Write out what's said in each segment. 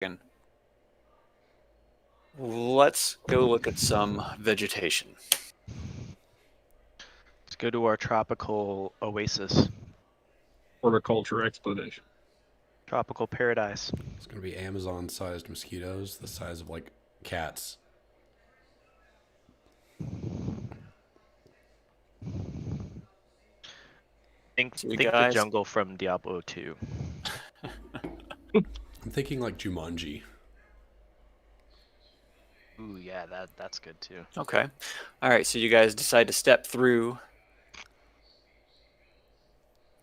And let's go look at some vegetation. Let's go to our tropical oasis. Horticulture expedition. Tropical paradise. It's going to be Amazon-sized mosquitoes, the size of like cats. Think So you the guys- jungle from Diablo 2. I'm thinking like Jumanji. Ooh, yeah, that's good too. Okay. All right, so you guys decide to step through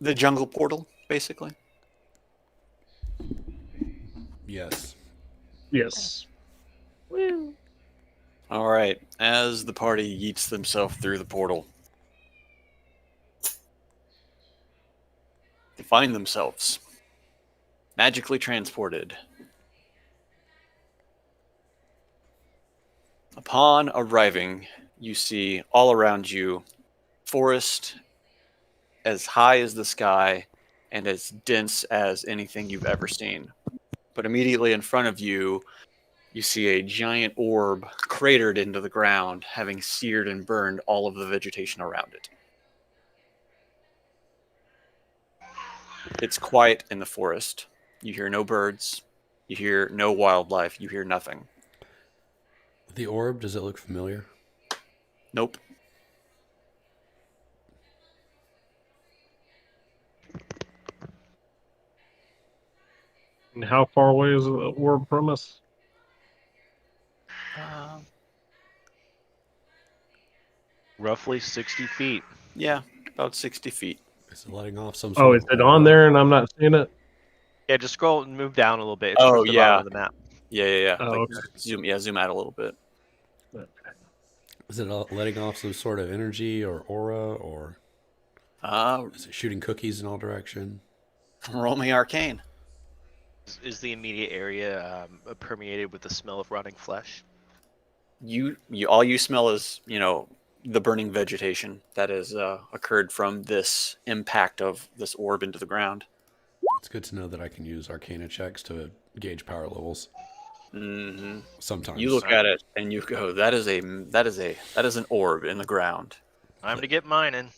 the jungle portal, basically. Yes. Yes. Woo! All right, as the party yeets themselves through the portal, they find themselves magically transported. Upon arriving, you see all around you forest as high as the sky and as dense as anything you've ever seen. But immediately in front of you, you see a giant orb cratered into the ground, having seared and burned all of the vegetation around it. It's quiet in the forest. You hear no birds. You hear no wildlife. You hear nothing. The orb, does it look familiar? Nope. And how far away is the orb from us? Roughly 60 feet. Yeah, about 60 feet. Is it letting off some Oh, sort is of it aura? on there and I'm not seeing it? Yeah, just scroll and move down a little bit. It's Oh, towards the yeah. bottom of the map. Yeah. Oh, Like, okay. zoom out a little bit. Is it letting off some sort of energy or aura, or is it shooting cookies in all direction? Roll me arcane. Is the immediate area permeated with the smell of rotting flesh? You all you smell is, the burning vegetation that has occurred from this impact of this orb into the ground. It's good to know that I can use Arcana checks to gauge power levels. Mm-hmm. Sometimes You look at it and you go, that is an orb in the ground. Time to get mining.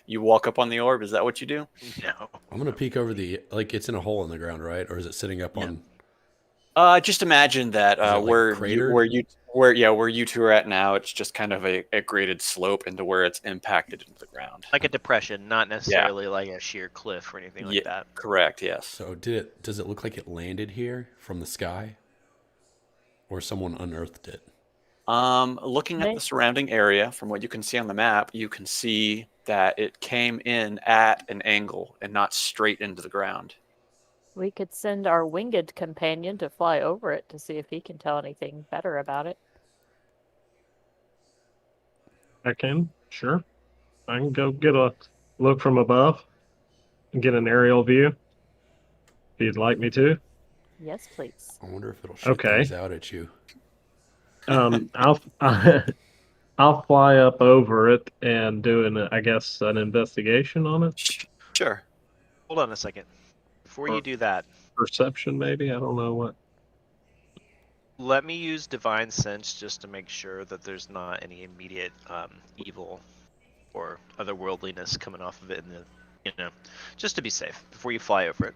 You walk up on the orb. Is that what you do? No. I'm gonna peek over the it's in a hole in the ground, right? Or is it sitting up on? Just imagine that Is it, like, where cratered? where you two are at now, it's just kind of a graded slope into where it's impacted into the ground. Like a depression, not necessarily like a sheer cliff or anything like that. Correct. Yes. So does it look like it landed here from the sky, or someone unearthed it? Looking at the surrounding area, from what you can see on the map, you can see that it came in at an angle and not straight into the ground. We could send our winged companion to fly over it to see if he can tell anything better about it. I can, sure. I can go get a look from above and get an aerial view. If you'd like me to. Yes, please. I wonder if it'll shoot Okay. things out at you. I'll I'll fly up over it and do an investigation on it. Sure. Hold on a second. Before you do that, Perception, maybe. I don't know what. let me use Divine Sense just to make sure that there's not any immediate evil or otherworldliness coming off of it in the, just to be safe before you fly over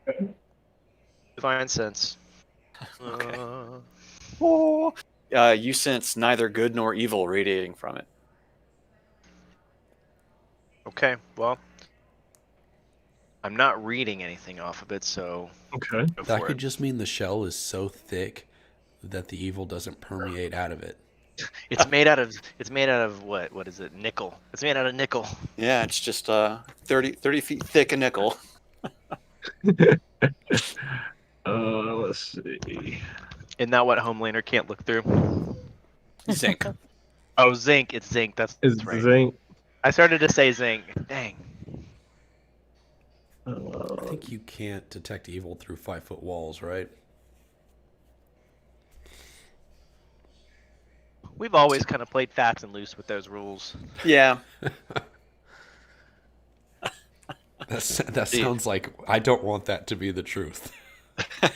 it. Divine Sense. Okay. You sense neither good nor evil radiating from it. Okay, well, I'm not reading anything off of it, so Okay. go That for could it. just mean the shell is so thick that the evil doesn't permeate out of it. It's made out of what? What is it? Nickel. It's made out of nickel. Yeah, it's just 30 feet thick of nickel. Let's see. Isn't that what Homelander can't look through? Zinc. Oh, zinc. It's zinc. That's Is right. zinc? I started to say zinc. Dang. I think you can't detect evil through 5-foot walls, right? We've always kind of played fast and loose with those rules. Yeah. That sounds like I don't want that to be the truth.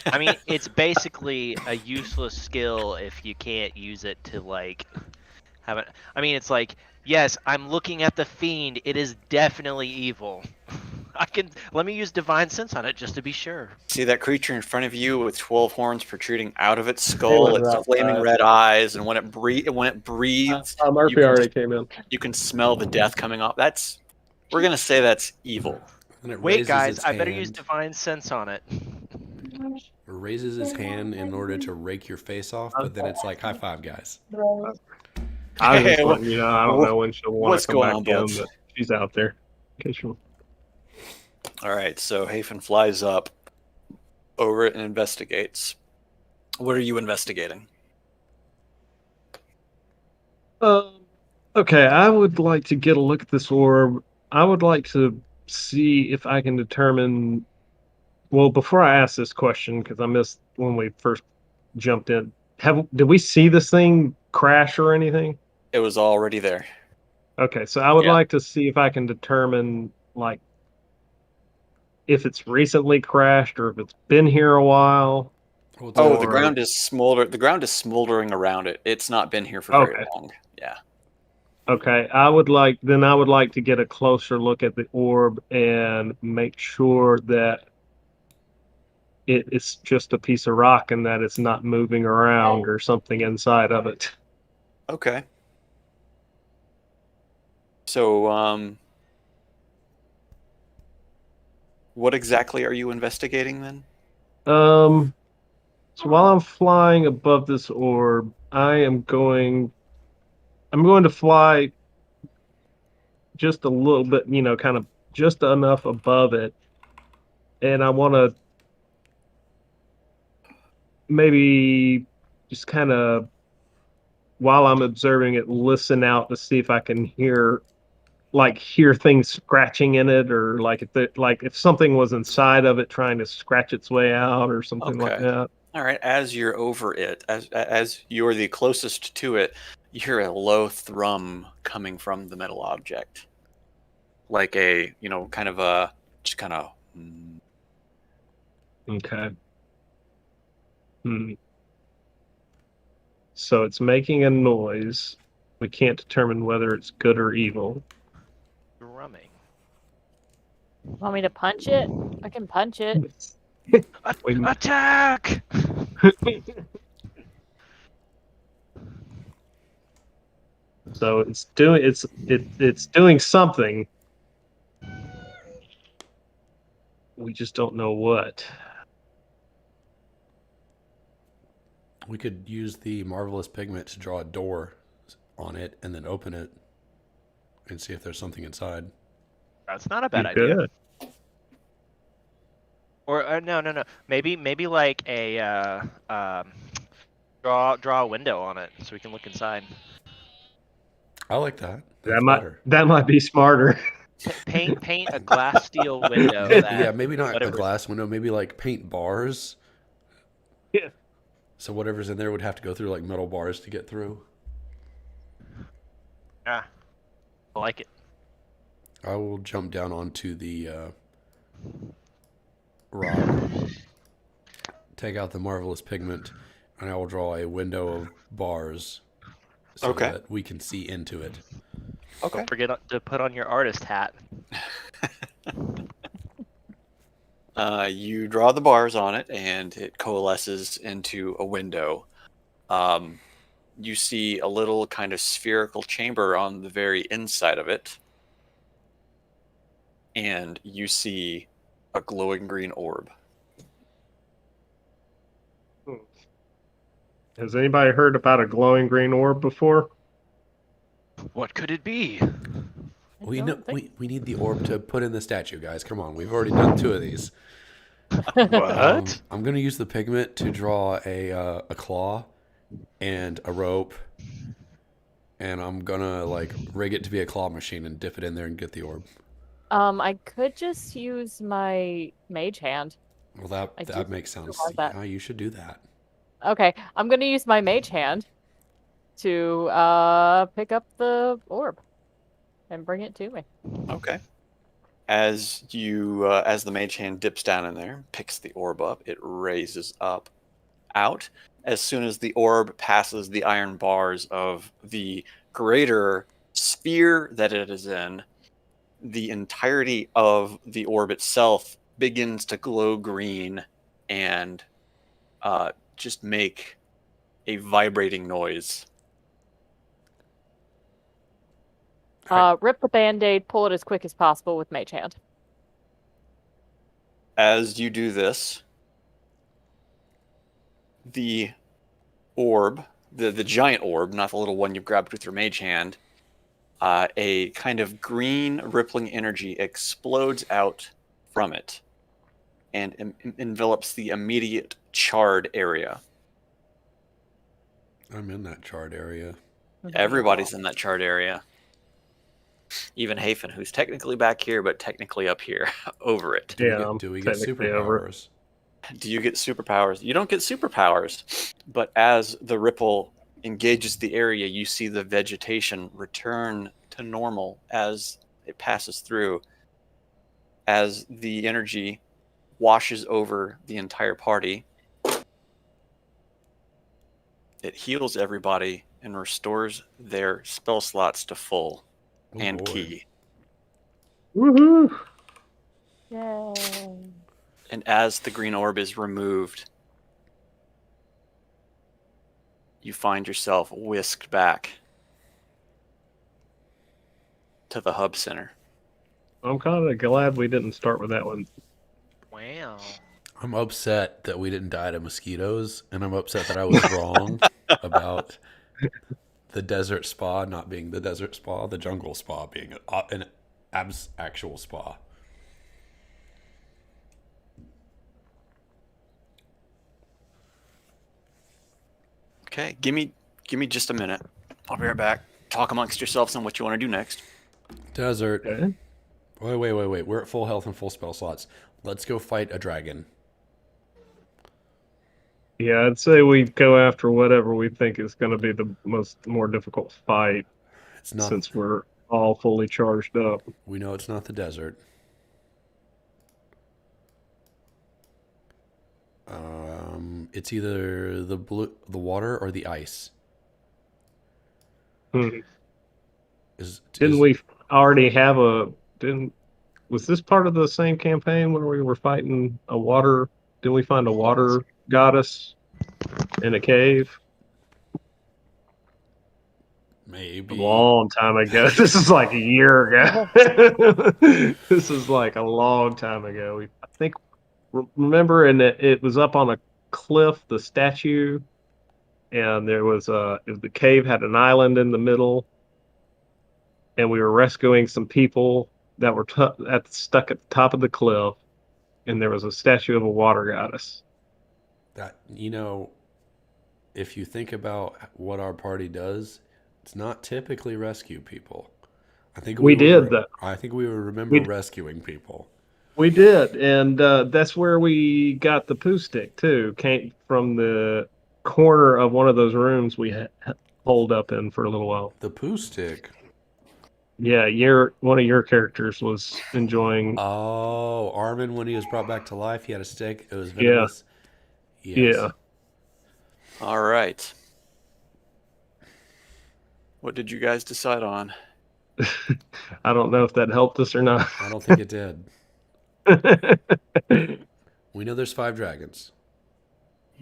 I mean, it's basically a useless skill if you can't use it to like have it. I mean, it's like, yes, I'm looking at the fiend. It is definitely evil. Let me use divine sense on it just to be sure. See that creature in front of you with 12 horns protruding out of its skull, was its flaming outside. red eyes, and when it breathes, Murphy can- already came in. you can smell the death coming off. We're gonna say that's evil. And it Wait, raises guys, its I better use hand- divine sense on it. raises his hand in order to rake your face off, but then it's like, high five, guys. I was just Hey, letting you know. I don't know when she'll want what's to come going back on, in, Bubs? but she's out there. In case you... All right, so Hafen flies up over it and investigates. What are you investigating? Okay, I would like to get a look at this orb. I would like to see if I can determine. Well, before I ask this question, because I missed when we first jumped in. Did we see this thing crash or anything? It was already there. Okay, so I would Yeah. like to see if I can determine like if it's recently crashed or if it's been here a while. Well, Oh, Or- the ground is smoldering around it. It's not been here for very Okay. long. Yeah. Okay, I would like to get a closer look at the orb and make sure that it's just a piece of rock and that it's not moving around or something inside of it. Okay. So, what exactly are you investigating then? So while I'm flying above this orb, I'm going to fly just a little bit, kind of just enough above it. And I want to maybe just kind of, while I'm observing it, listen out to see if I can hear things scratching in it, or if something was inside of it trying to scratch its way out or something like Okay. that. All right, as you're over it, as you're the closest to it, you hear a low thrum coming from the metal object. Like a, kind of a, just kind of, Okay. So it's making a noise. We can't determine whether it's good or evil. Drumming. Want me to punch it? I can punch it. We- Attack! So it's doing something. We just don't know what. We could use the marvelous pigment to draw a door on it and then open it and see if there's something inside. That's not a bad You idea. could. Or no. Maybe like a draw a window on it so we can look inside. I like that. That That's might better. that might be smarter. Paint a glass steel window. Yeah, maybe not a whatever's- glass window. Maybe like paint bars. Yeah. So whatever's in there would have to go through like metal bars to get through. Ah, I like it. I will jump down onto the rock, take out the marvelous pigment, and I will draw a window of bars so Okay. that we can see into it. okay. Don't forget to put on your artist hat. You draw the bars on it, and it coalesces into a window. You see a little kind of spherical chamber on the very inside of it, and you see a glowing green orb. Has anybody heard about a glowing green orb before? What could it be? I We don't know think- we need the orb to put in the statue, guys. Come on, we've already done 2 of these. What? I'm gonna use the pigment to draw a claw and a rope, and I'm gonna like rig it to be a claw machine and dip it in there and get the orb. I could just use my mage hand. Well, I that do makes sense. love that. Yeah, you should do that. Okay, I'm gonna use my mage hand to pick up the orb and bring it to me. Okay. As the mage hand dips down in there, picks the orb up, it raises up, out. As soon as the orb passes the iron bars of the greater sphere that it is in, the entirety of the orb itself begins to glow green and just make a vibrating noise. Rip the band-aid, pull it as quick as possible with Mage Hand. As you do this, the orb, the giant orb, not the little one you grabbed with your mage hand, a kind of green rippling energy explodes out from it and envelops the immediate charred area. I'm in that charred area. Everybody's in that charred area. Even Hafen, who's technically back here, but technically up here, over it. Yeah, Do we get technically over. superpowers? Do you get superpowers? You don't get superpowers, but as the ripple engages the area, you see the vegetation return to normal as it passes through. As the energy washes over the entire party, it heals everybody and restores their spell slots to full Oh, and boy. key. Woohoo! Yay. And as the green orb is removed, you find yourself whisked back to the hub center. I'm kind of glad we didn't start with that one. Wow. I'm upset that we didn't die to mosquitoes, and I'm upset that I was wrong about the desert spa not being the desert spa, the jungle spa being an actual spa. Okay, give me just a minute. I'll be right back. Talk amongst yourselves on what you want to do next. Desert. Okay. Wait. We're at full health and full spell slots. Let's go fight a dragon. Yeah, I'd say we go after whatever we think is going to be the more difficult fight, It's not. since we're all fully charged up. We know it's not the desert. It's either the water, or the ice. Hmm. Is We already have was this part of the same campaign where we were fighting a water? Didn't we find a water goddess in a cave? maybe A long time ago. This is like a year ago. This is like a long time ago. I think, remember, and it was up on a cliff, the statue, and there was the cave had an island in the middle, and we were rescuing some people that were stuck at the top of the cliff, and there was a statue of a water goddess. that if you think about what our party does, it's not typically rescue people. I think We did that. I think we would remember rescuing people. We did, and that's where we got the poo stick too. Came from the corner of one of those rooms we had holed up in for a little while. The poo stick. Yeah, one of your characters was enjoying. Oh, Armin, when he was brought back to life, he had a stick. It was venomous. Yes. Yeah. All right. What did you guys decide on? I don't know if that helped us or not. I don't think it did. We know there's 5 dragons.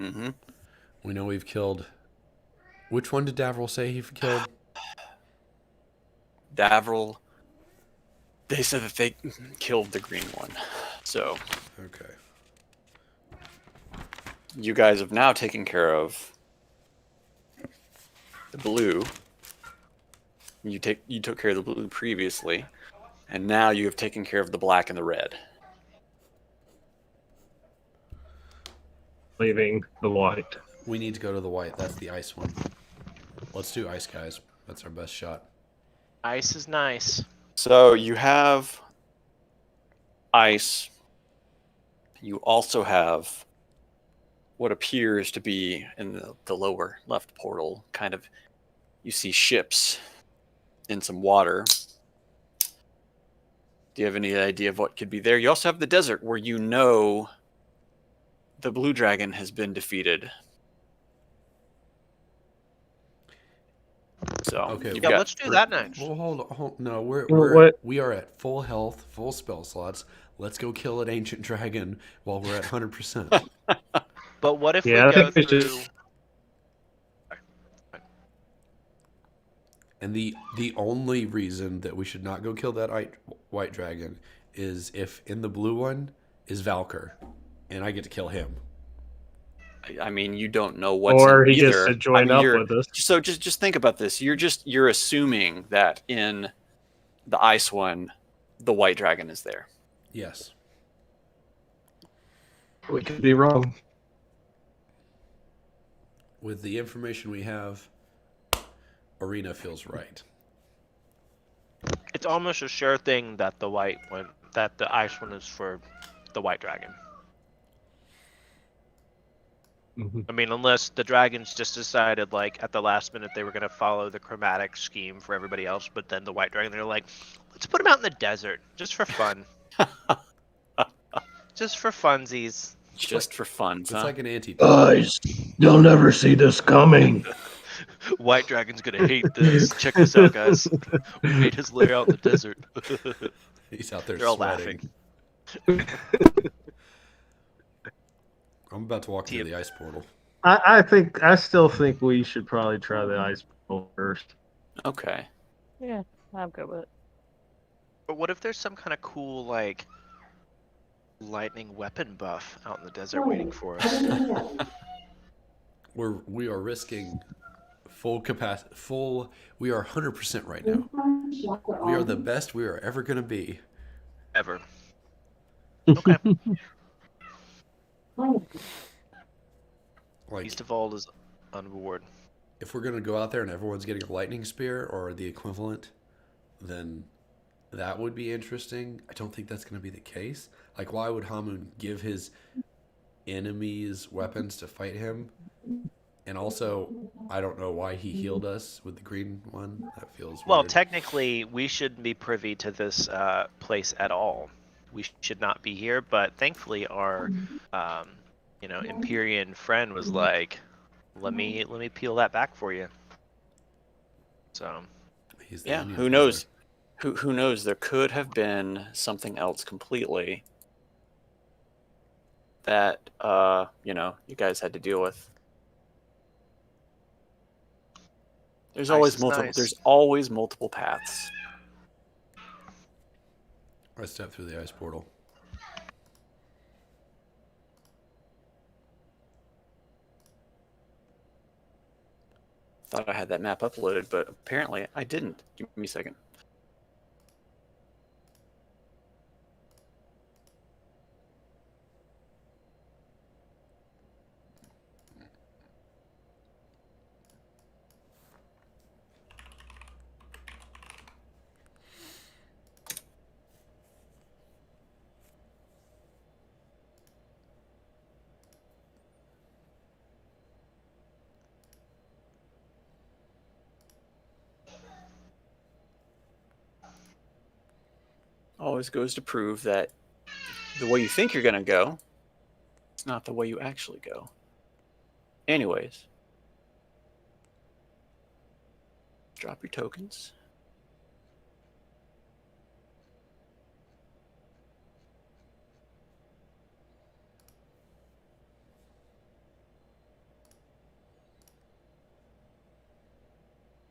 Mm-hmm. We know we've killed. Which one did Davril say he killed? Davril. They said that they killed the green one. So Okay. you guys have now taken care of the blue. You took care of the blue previously, and now you have taken care of the black and the red. Leaving the white. We need to go to the white. That's the ice one. Let's do ice, guys. That's our best shot. Ice is nice. So you have ice. You also have what appears to be in the lower left portal, kind of, you see ships in some water. Do you have any idea of what could be there? You also have the desert where you know the blue dragon has been defeated. So Okay, you've Yeah, got let's do that next. Well, hold. No, we are at full health, full spell slots. Let's go kill an ancient dragon while we're at 100%. But what if Yeah, I we go think we through? just- And the only reason that we should not go kill that white dragon is if in the blue one is Valkyr, and I get to kill him. I mean, you don't know what's Or in he either. gets to join up with us. So just think about this. You're assuming that in the ice one, the white dragon is there. Yes. We could be wrong. With the information we have, Arena feels right. It's almost a sure thing that the ice one is for the white dragon. Mhm. I mean, unless the dragons just decided, like, at the last minute they were going to follow the chromatic scheme for everybody else, but then the white dragon, they're like, let's put him out in the desert, just for fun. Just for funsies. Just for fun, It's huh? like an anti. Guys, you'll never see this coming. White dragon's going to hate this. Check this out, guys. We made his lair out in the desert. He's out there They're all sweating. I'm about to walk through Yep. the ice portal. I still think we should probably try the ice portal first. Okay. Yeah, I'm good with it. But what if there's some kind of cool, like, lightning weapon buff out in the desert waiting for us? We are risking full capacity. We are 100% right now. We are the best we are ever gonna be. Ever. Okay. Like, East of Ald is on board. if we're gonna go out there and everyone's getting a lightning spear or the equivalent, then that would be interesting. I don't think that's gonna be the case. Like, why would Hamun give his enemies weapons to fight him? And also, I don't know why he healed us with the green one. That feels Well, weird. technically, we shouldn't be privy to this place at all. We should not be here, but thankfully our, Empyrean friend was like, let me peel that back for you. So, He's the Yeah. onion Who knows? Who knows? There could have been something else completely that you guys had to deal with. There's Ice always is multiple. nice. There's always multiple paths. I stepped through the ice portal. Thought I had that map uploaded, but apparently I didn't. Give me a second. Always goes to prove that the way you think you're going to go, it's not the way you actually go. Anyways, drop your tokens.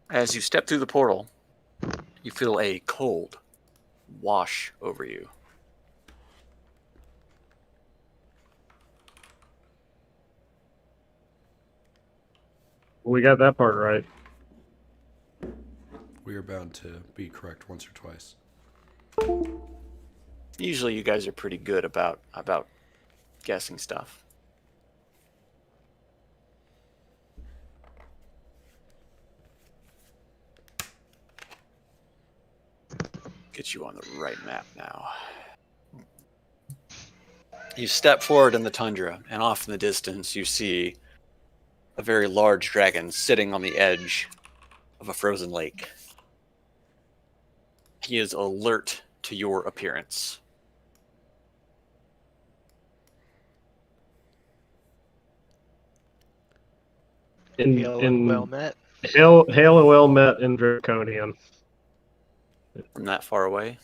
As you step through the portal, you feel a cold wash over you. We got that part right. We are bound to be correct once or twice. Usually you guys are pretty good about guessing stuff. Get you on the right map now. You step forward in the tundra, and off in the distance you see a very large dragon sitting on the edge of a frozen lake. He is alert to your appearance. Hail and well met. Hail and well met in Draconian. From that far away,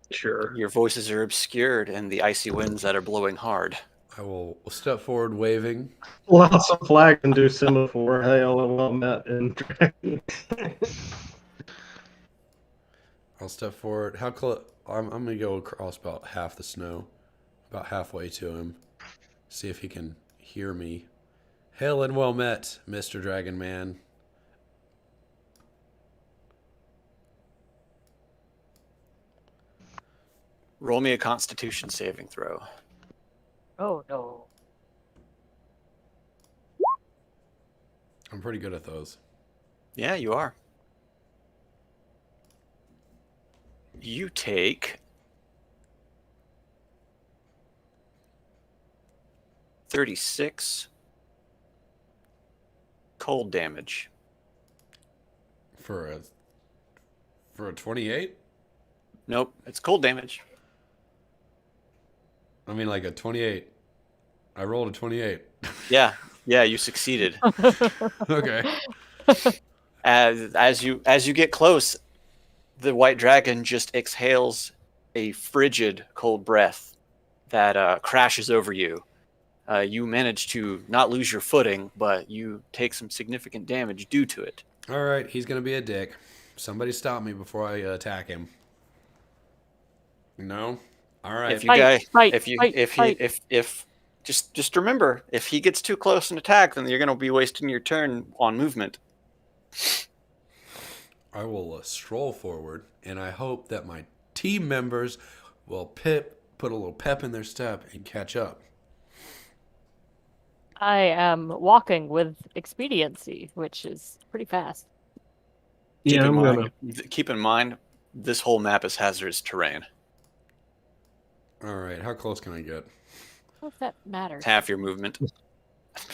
Sure. your voices are obscured in the icy winds that are blowing hard. I will step forward, waving. Pull out some flag and do semaphore. Hail and well met in Draconian. I'll step forward. How close? I'm gonna go across about half the snow, about halfway to him. See if he can hear me. Hail and well met, Mr. Dragon Man. Roll me a Constitution saving throw. Oh no. I'm pretty good at those. Yeah, you are. You take 36 cold damage. For a 28? Nope, it's cold damage. I mean, like a 28. I rolled a 28. Yeah, you succeeded. Okay. As you get close, the white dragon just exhales a frigid cold breath that crashes over you. You manage to not lose your footing, but you take some significant damage due to it. All right, he's gonna be a dick. Somebody stop me before I attack him. No. All right. If you guys, fight, if just remember, if he gets too close and attack, then you're going to be wasting your turn on movement. I will stroll forward, and I hope that my team members will put a little pep in their step and catch up. I am walking with expediency, which is pretty fast. Yeah, I'm gonna. Keep in mind, this whole map is hazardous terrain. All right, how close can I get? What if that matters? Half your movement.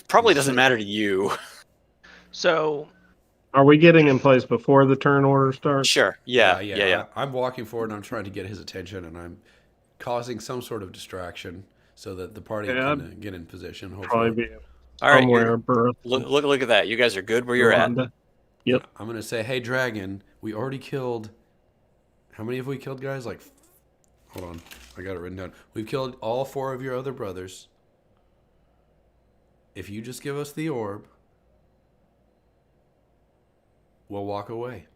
Probably doesn't matter to you. So, Are we getting in place before the turn order starts? Sure. Yeah. I'm walking forward, and I'm trying to get his attention, and I'm causing some sort of distraction so that the party can get in position. Probably Hopefully, be All right. somewhere. Birth. Look at that. You guys are good where you're at. Rwanda. Yep. I'm gonna say, "Hey, dragon, we already killed. How many have we killed, guys? Like, hold on, I got it written down. We've killed all 4 of your other brothers. If you just give us the orb, we'll walk away.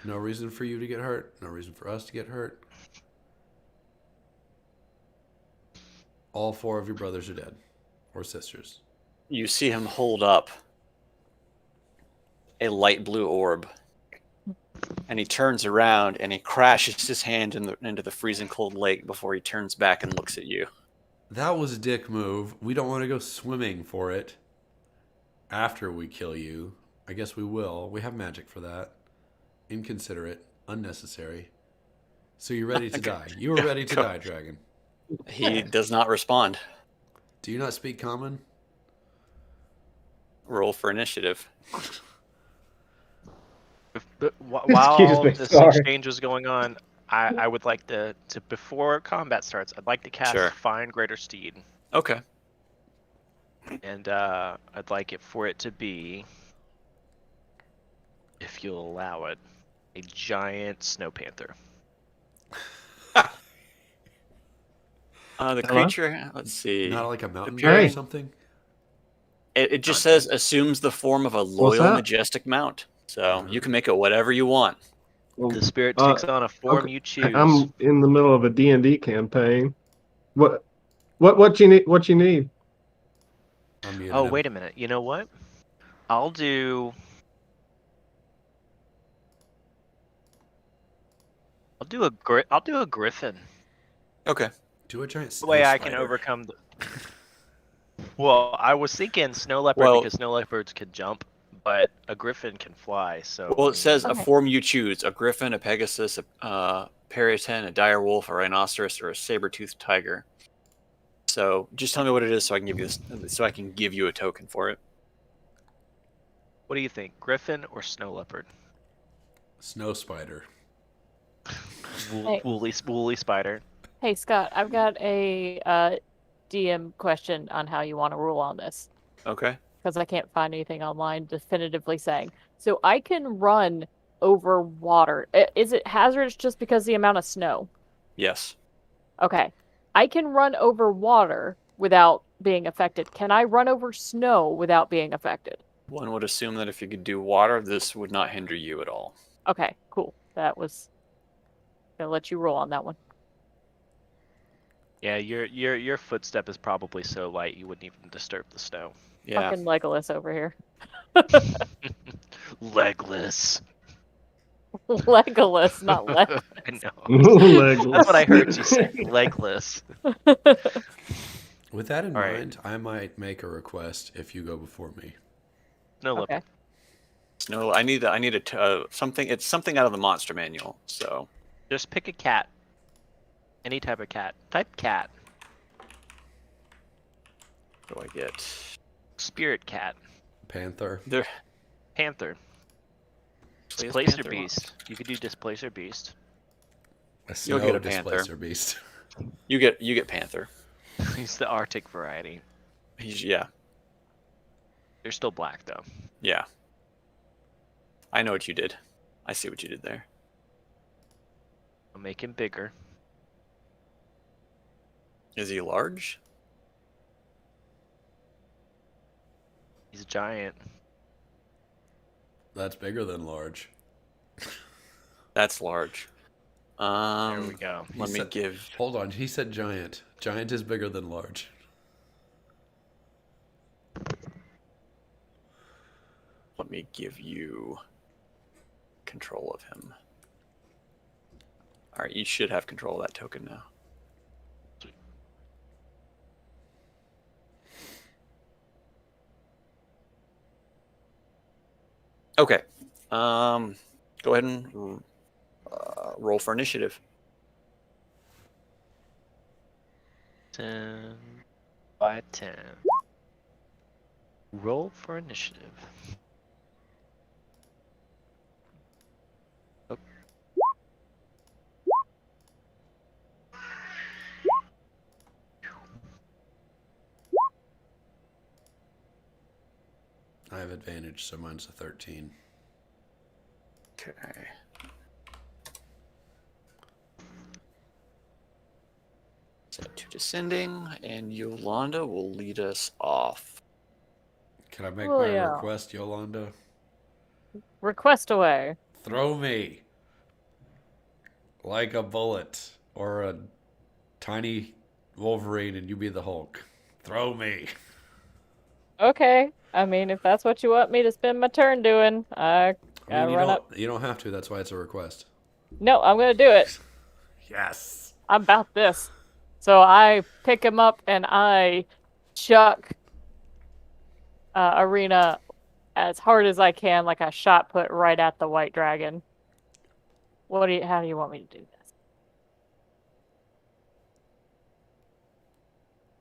No reason for you to get hurt. No reason for us to get hurt. All 4 of your brothers are dead, or sisters." You see him hold up a light blue orb, and he turns around and he crashes his hand into the freezing cold lake before he turns back and looks at you. That was a dick move. We don't want to go swimming for it after we kill you. I guess we will. We have magic for that. Inconsiderate. Unnecessary. So you're ready to die. You are ready to die, dragon. He does not respond. Do you not speak common? Roll for initiative. but while Excuse me, this sorry. exchange was going on, I would like to before combat starts, I'd like to cast Sure. Find Greater Steed, Okay. and I'd like it for it to be, if you'll allow it, a giant snow panther. The creature, let's see. Not like a mountain Appearing- goat or something? It just says assumes the form of a loyal, that? majestic mount. So you can make it whatever you want. The spirit takes on a form okay. you choose. I'm in the middle of a D&D campaign. What you need? What you need? I'm muting Oh, him. wait a minute. You know what? I'll do a griffin. Okay. Do a giant The way snow I can spider. overcome the. Well, I was thinking snow leopard Well- because snow leopards can jump, but a griffin can fly. So Well, it says a Okay. form you choose: a griffin, a pegasus, a peryton, a dire wolf, a rhinoceros, or a saber-toothed tiger. So just tell me what it is, so I can give you this, so I can give you a token for it. What do you think, griffin or snow leopard? Snow spider. Hey. woolly spider. Hey, Scott, I've got a DM question on how you want to rule on this Okay. because I can't find anything online definitively saying. So I can run over water. Is it hazardous just because the amount of snow? Yes. Okay. I can run over water without being affected. Can I run over snow without being affected? One would assume that if you could do water, this would not hinder you at all. Okay, cool. That was gonna let you roll on that one. Yeah, your footstep is probably so light you wouldn't even disturb the snow. Yeah. Fucking Legolas over here. Legless. Legolas, not Leg. I know. Legless. That's what I heard you say. Legless. With that in All right. mind, I might make a request if you go before me. No Okay. leopard. No, I need something. It's something out of the monster manual. So Just pick a cat. Any type of cat. Type cat. what do I get? Spirit cat. Panther. There. Panther. Please, Displacer Panther. beast. You could do displacer beast. A You'll snow get a panther. displacer beast. You get Panther. He's the Arctic variety. Yeah. They're still black though. Yeah. I know what you did. I see what you did there. I'll make him bigger. Is he large? He's a giant. That's bigger than large. That's large. There we go. Let me give. Hold on, he said giant. Giant is bigger than large. Let me give you control of him. All right, you should have control of that token now. Okay. Go ahead and roll for initiative. 10 by 10. Roll for initiative. Oh. I have advantage, so mine's a 13. Okay. Set to descending, and Yolanda will lead us off. Can I make Oh, my yeah. request, Yolanda? Request away. Throw me like a bullet or a tiny Wolverine and you be the Hulk. Throw me. Okay. I mean, if that's what you want me to spend my turn doing, I gotta you run don't, up. you don't have to. That's why it's a request. No, I'm gonna do it. Yes. I'm about this. So I pick him up and I chuck Arena as hard as I can, like a shot put right at the white dragon. How do you want me to do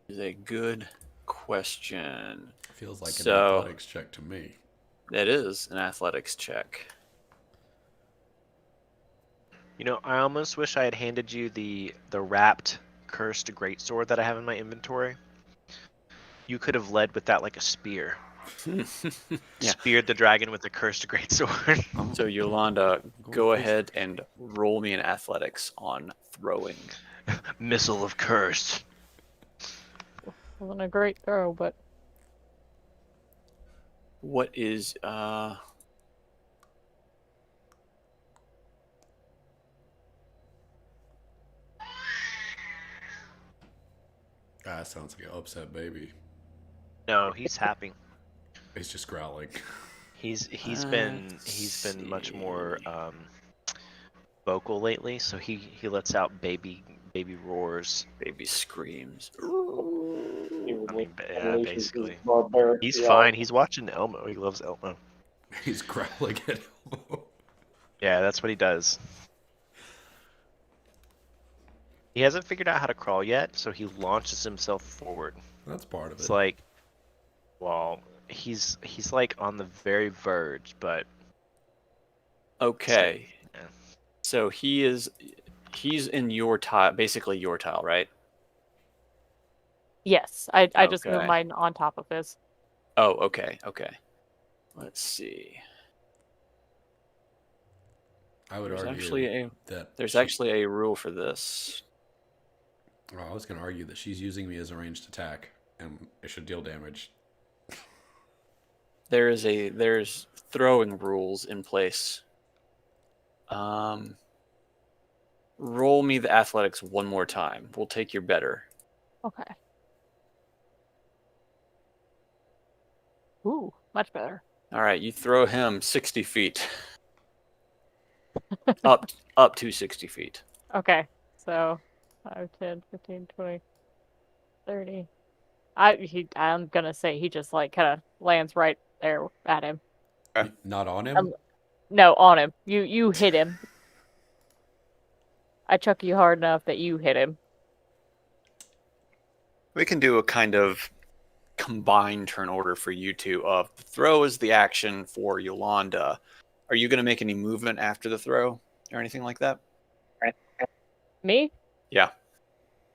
this? Is a good question. Feels like an So- athletics check to me. That is an athletics check. You know, I almost wish I had handed you the wrapped cursed greatsword that I have in my inventory. You could have led with that like a spear. Yeah. Speared the dragon with the cursed greatsword. So Yolanda, go ahead and roll me an athletics on throwing. Missile of curse. Wasn't a great throw, but What is Ah, sounds like an upset baby. No, he's happy. He's just growling. He's been much see. more vocal lately, so he lets out baby roars. baby screams? I mean, yeah, basically. Barbaric He's reality. fine. He's watching Elmo. He loves Elmo. He's growling at Elmo. Yeah, that's what he does. He hasn't figured out how to crawl yet, so he launches himself forward. That's part of it. It's like, well, he's like on the very verge, but Okay. Yeah. So he is He's in your tile, basically your tile, right? Yes, I just moved Okay. mine on top of his. Oh, okay, okay. Let's see. I would There's argue actually a that there's she- actually a rule for this. Well, I was going to argue that she's using me as a ranged attack, and it should deal damage. There's throwing rules in place. Roll me the athletics one more time. We'll take your better. Okay. Ooh, much better. All right, you throw him 60 feet. up to 60 feet. Okay, so 5, 10, 15, 20, 30. I'm gonna say he just like kind of lands right there at him. Not on him? No, on him. You hit him. I chuck you hard enough that you hit him. We can do a kind of combined turn order for you two. Of the throw is the action for Yolanda. Are you going to make any movement after the throw or anything like that? Me? Yeah.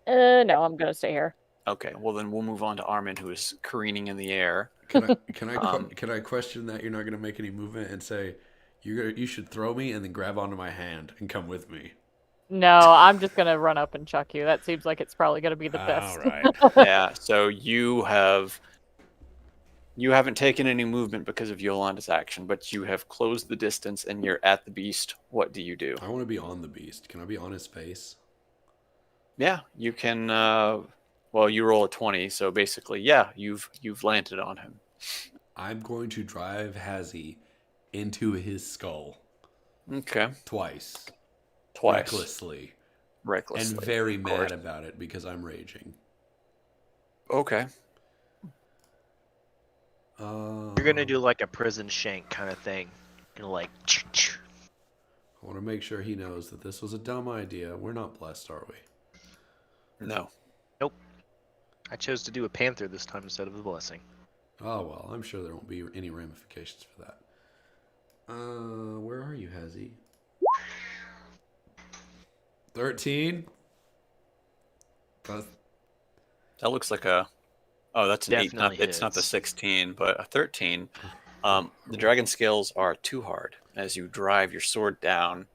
No, I'm gonna stay here. Okay. Well, then we'll move on to Armin, who is careening in the air. Can I question that you're not going to make any movement and say you should throw me and then grab onto my hand and come with me? No, I'm just gonna run up and chuck you. That seems like it's probably gonna be the best. All right. Yeah. So you haven't taken any movement because of Yolanda's action, but you have closed the distance and you're at the beast. What do you do? I want to be on the beast. Can I be on his face? Yeah, you can. Well, you roll a 20, so basically, yeah, you've landed on him. I'm going to drive Hazy into his skull Okay. twice. Twice. Recklessly. And very of course. mad about it because I'm raging. Okay. You're gonna do like a prison shank kind of thing. You're like, I want to make sure he knows that this was a dumb idea. We're not blessed, are we? No. nope. I chose to do a panther this time instead of a blessing. Oh, well, I'm sure there won't be any ramifications for that. Where are you, Hazy? 13? That looks like a. Oh, that's an 8. Definitely It's not the hits. 16, but a 13. The dragon scales are too hard. As you drive your sword down,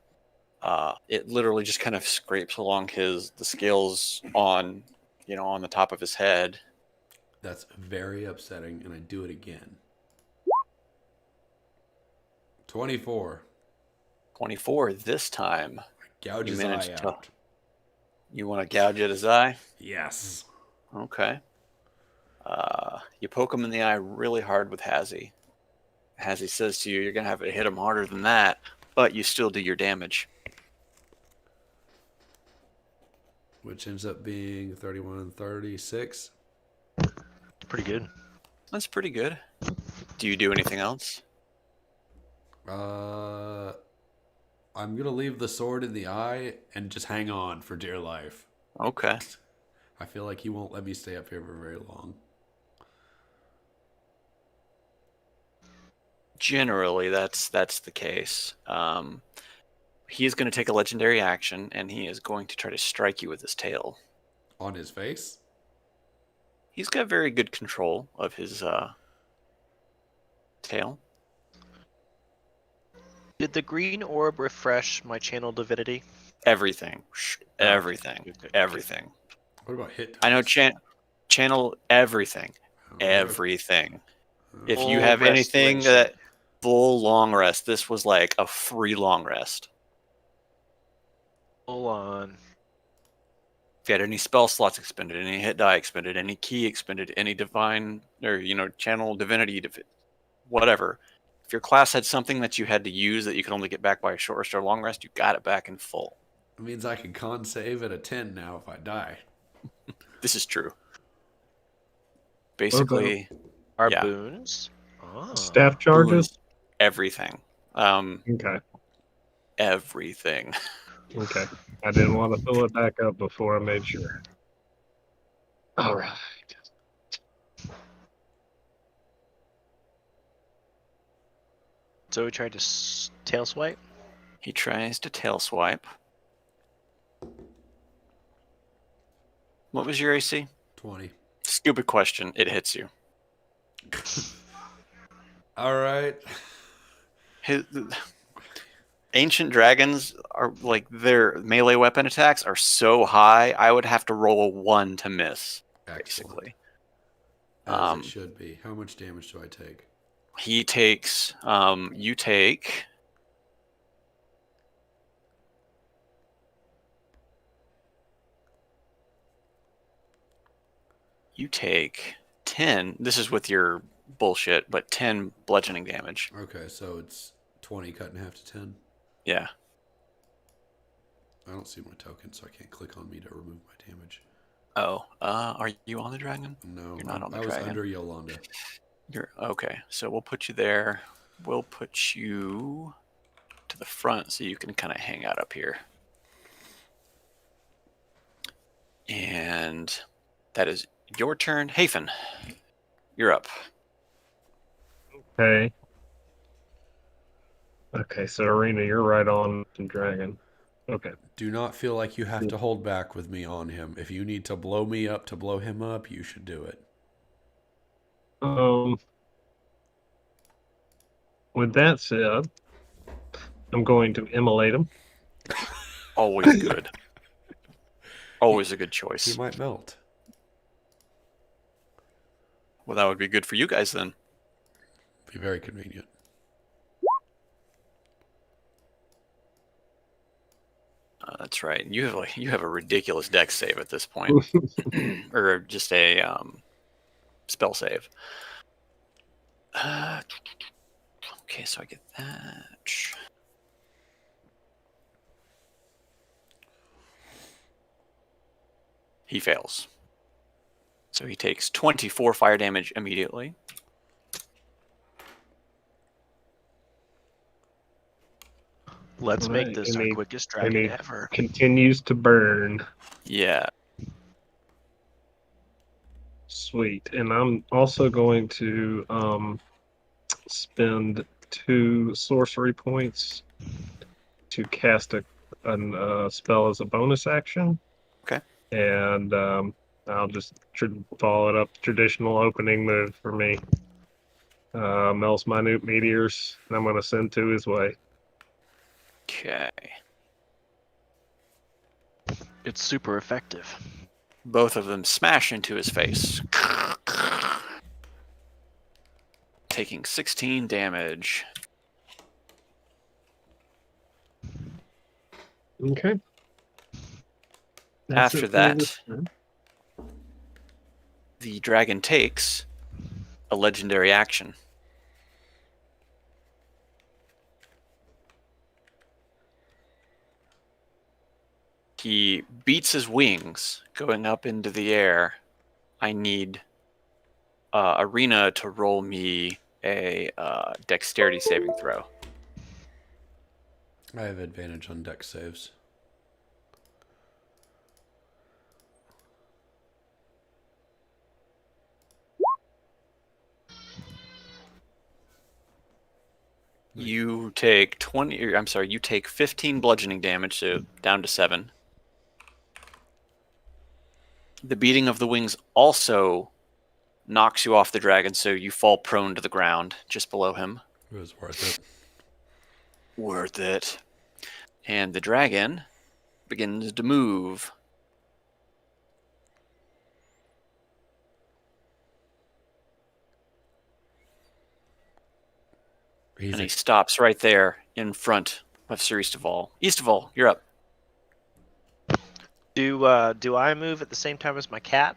it literally just kind of scrapes along the scales on the top of his head. That's very upsetting, and I do it again. 24. 24 this time. Gouge You his eye managed to- out. You want to gouge at his eye? Yes. Okay. You poke him in the eye really hard with Hazy. Hazy says to you, you're going to have to hit him harder than that, but you still do your damage. Which ends up being 31 and 36. Pretty good. That's pretty good. Do you do anything else? I'm going to leave the sword in the eye and just hang on for dear life. Okay. I feel like he won't let me stay up here for very long. Generally, that's the case. He is going to take a legendary action, and he is going to try to strike you with his tail. On his face? He's got very good control of his tail. Did the green orb refresh my channel divinity? Everything. Everything. Okay. Everything. What about hit? I know channel everything. Oh, Everything. If you Full have anything restoration. that full long rest, this was like a free long rest. Hold on. If you had any spell slots expended, any hit die expended, any key expended, any divine or channel divinity, whatever. If your class had something that you had to use that you could only get back by a short rest or long rest, you got it back in full. It means I can con save at a 10 now if I die. This is true. Basically, Our Yeah. boons? Oh. Staff charges? everything. Okay. Everything. Okay. I didn't want to fill it back up before I made sure. All right. So we tried to tail swipe? He tries to tail swipe. What was your AC? 20. Stupid question. It hits you. All right. Ancient dragons are like their melee weapon attacks are so high. I would have to roll a 1 to miss, Excellent. basically. As it should be. How much damage do I take? He takes. You take. You take 10. This is with your bullshit, but 10 bludgeoning damage. Okay, so it's 20 cut in half to 10. Yeah. I don't see my token, so I can't click on me to remove my damage. Oh, are you on the dragon? No, You're not on the I was dragon. under Yolanda. You're okay. So we'll put you there. We'll put you to the front so you can kind of hang out up here. And that is your turn. Hafen, you're up. Okay. Okay, so Arena, you're right on the dragon. Okay. Do not feel like you have to hold back with me on him. If you need to blow me up to blow him up, you should do it. With that said, I'm going to immolate him. Always good. Always a good He choice. might melt. Well, that would be good for you guys then. Be very convenient. That's right. You have a ridiculous dex save at this point, or just a spell save. Okay, so I get that. He fails. So he takes 24 fire damage immediately. Let's make Alright, this and our he- quickest and dragon he- ever. Continues to burn. Yeah. Sweet. And I'm also going to spend 2 sorcery points to cast a spell as a bonus action. Okay. And I'll just follow it up. Traditional opening move for me. Mel's minute meteors. And I'm going to send 2 his way. Okay. It's super effective. Both of them smash into his face. Taking 16 damage. Okay. After it for that, this turn. the dragon takes a legendary action. He beats his wings going up into the air. I need Arena to roll me a dexterity saving throw. I have advantage on dex saves. You take 20. I'm sorry. You take 15 bludgeoning damage, so down to 7. The beating of the wings also knocks you off the dragon, so you fall prone to the ground just below him. It was worth it. Worth it. And the dragon begins to move. And he stops right there in front of Sir Eastaval. Eastaval, you're up. Do I move at the same time as my cat?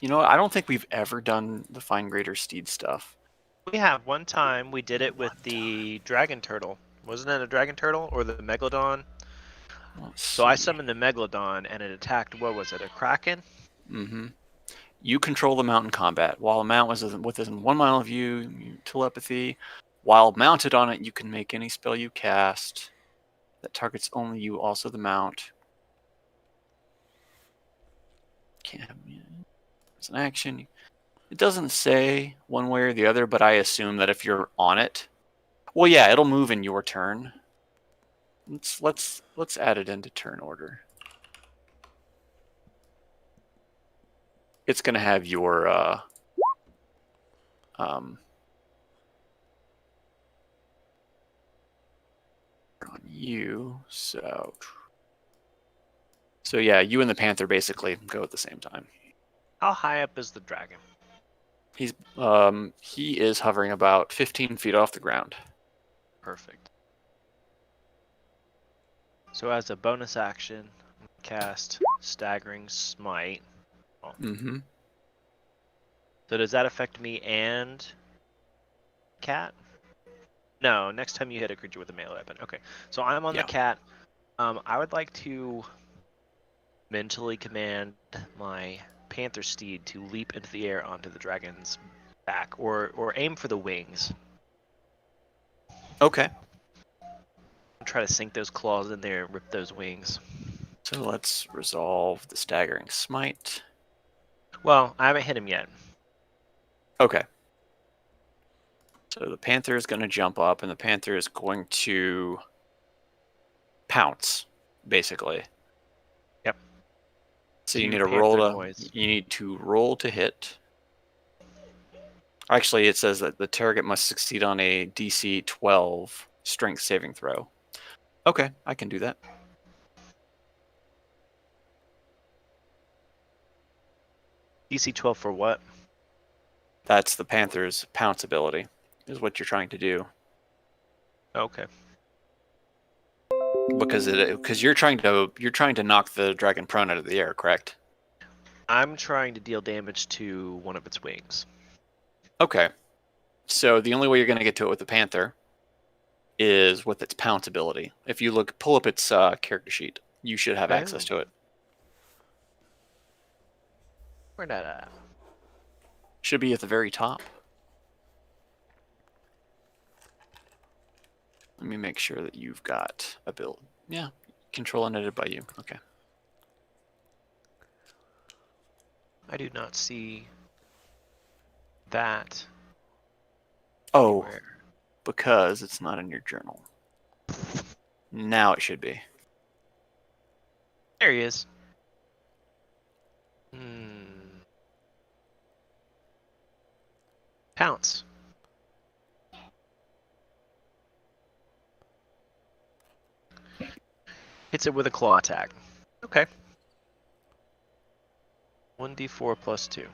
You know what? I don't think we've ever done the Fine Greater Steed stuff. We have one time we did it with the dragon turtle. Wasn't it a dragon turtle or the megalodon? So I summoned the megalodon and it attacked. What was it? A kraken? Mm-hmm. You control the mount in combat. While a mount was within 1 mile of you, telepathy. While mounted on it, you can make any spell you cast that targets only you, also the mount. Can't have it's an action. It doesn't say one way or the other, but I assume that if you're on it, well, yeah, it'll move in your turn. Let's add it into turn order. it's going to have your on you. So yeah, you and the panther basically go at the same time. How high up is the dragon? He is hovering about 15 feet off the ground. Perfect. So as a bonus action, cast Staggering Smite. Mm-hmm. So does that affect me and cat? No, next time you hit a creature with a melee weapon. Okay, so I'm on Yeah. the cat. I would like to mentally command my panther steed to leap into the air onto the dragon's back, or aim for the wings. Okay. Try to sink those claws in there and rip those wings. So let's resolve the staggering smite. Well, I haven't hit him yet. Okay. So the panther is going to jump up, and the panther is going to pounce, basically. Yep. So you Cue need to panther roll to. noise. You need to roll to hit. Actually, it says that the target must succeed on a DC 12 strength saving throw. Okay, I can do that. DC 12 for what? That's the panther's pounce ability, is what you're trying to do. Okay. Because you're trying to knock the dragon prone out of the air, correct? I'm trying to deal damage to one of its wings. Okay. So the only way you're going to get to it with the panther is with its pounce ability. If you pull up its character sheet, you should have access to it. Where that at? Should be at the very top. Let me make sure that you've got a build. Yeah, control and edited by you. Okay. I do not see that. Oh, anywhere. because it's not in your journal. Now it should be. There he is. Pounce. Hits it with a claw attack. Okay. 1d4 plus 2.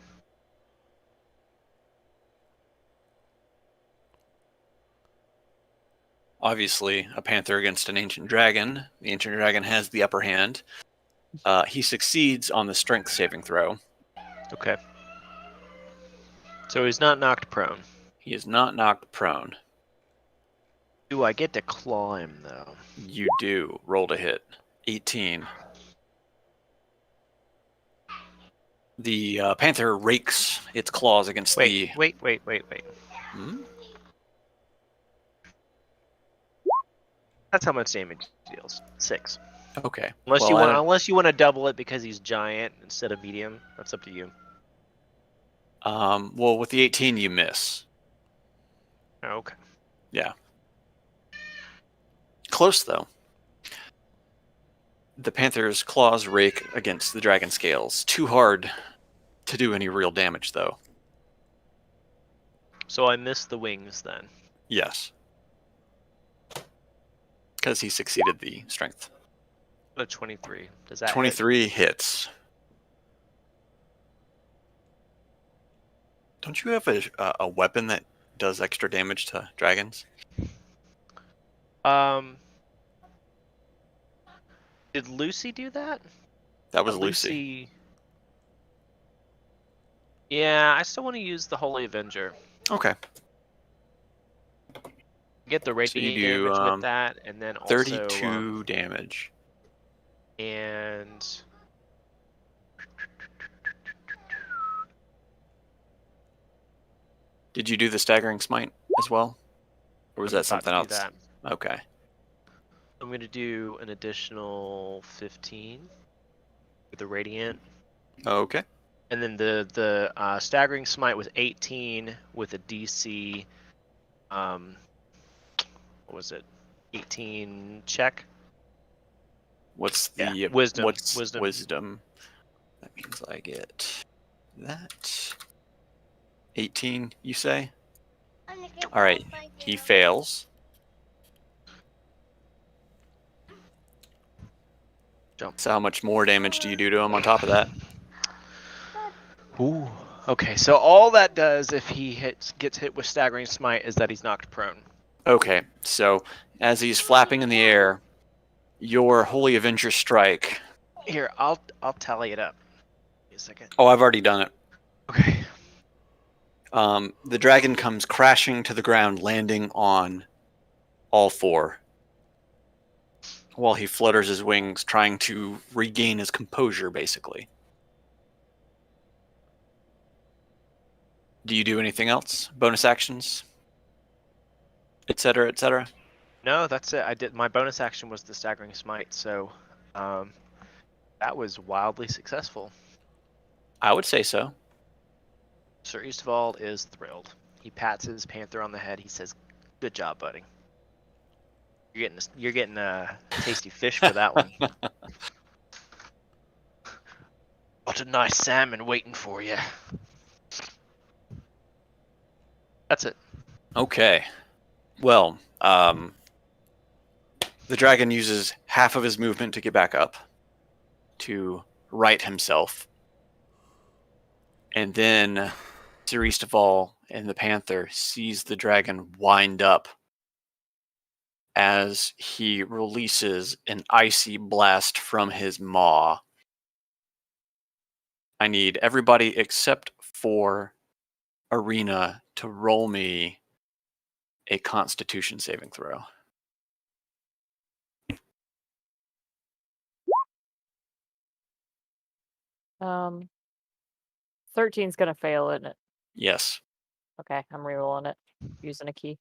Obviously, a panther against an ancient dragon. The ancient dragon has the upper hand. He succeeds on the strength saving throw. Okay. So he's not knocked prone. He is not knocked prone. Do I get to claw him, though? You do. Roll to hit. 18. The panther rakes its claws against the... Wait. Hmm? That's how much damage he deals. 6. Okay. Unless you want to double it because he's giant instead of medium. That's up to you. Well, with the 18, you miss. Oh, okay. Yeah. Close, though. The panther's claws rake against the dragon scales. Too hard to do any real damage, though. So I missed the wings then. Yes. Because he succeeded the strength. What a 23. Does that hit? 23 hits. Don't you have a weapon that does extra damage to dragons? Did Lucy do that? That was Lucy. Yeah, I still want to use the Holy Avenger. Okay. Get the So you radiant do, damage with that, and then also 32 damage. and Did you do the staggering smite as well? Or was I'm that about something to else? do that. Okay. I'm gonna do an additional 15 with the radiant, Okay. and then the staggering smite was 18 with a DC. What was it? 18 check. What's the Wisdom. What's Wisdom. wisdom? That means I get that. 18, you say? All right, he fails. Jump. So how much more damage do you do to him on top of that? Ooh. Okay, so all that does if he gets hit with staggering smite is that he's knocked prone. Okay, so as he's flapping in the air, your Holy Avenger strike. Here, I'll tally it up. Give me a second. Oh, I've already done it. Okay. The dragon comes crashing to the ground, landing on all four, while he flutters his wings, trying to regain his composure, basically. Do you do anything else? Bonus actions? Etc., etc.? No, that's it. I did. My bonus action was the staggering smite, so that was wildly successful. I would say so. Sir Eastval is thrilled. He pats his panther on the head. He says, "Good job, buddy. You're getting a tasty fish for that one. What a nice salmon waiting for you." That's it. Okay. Well, the dragon uses half of his movement to get back up, to right himself. And then Sir Eastval and the panther sees the dragon wind up as he releases an icy blast from his maw. I need everybody except for Arena to roll me a Constitution saving throw. Um, 13's gonna fail, isn't it? Yes. Okay, I'm rerolling it using a key.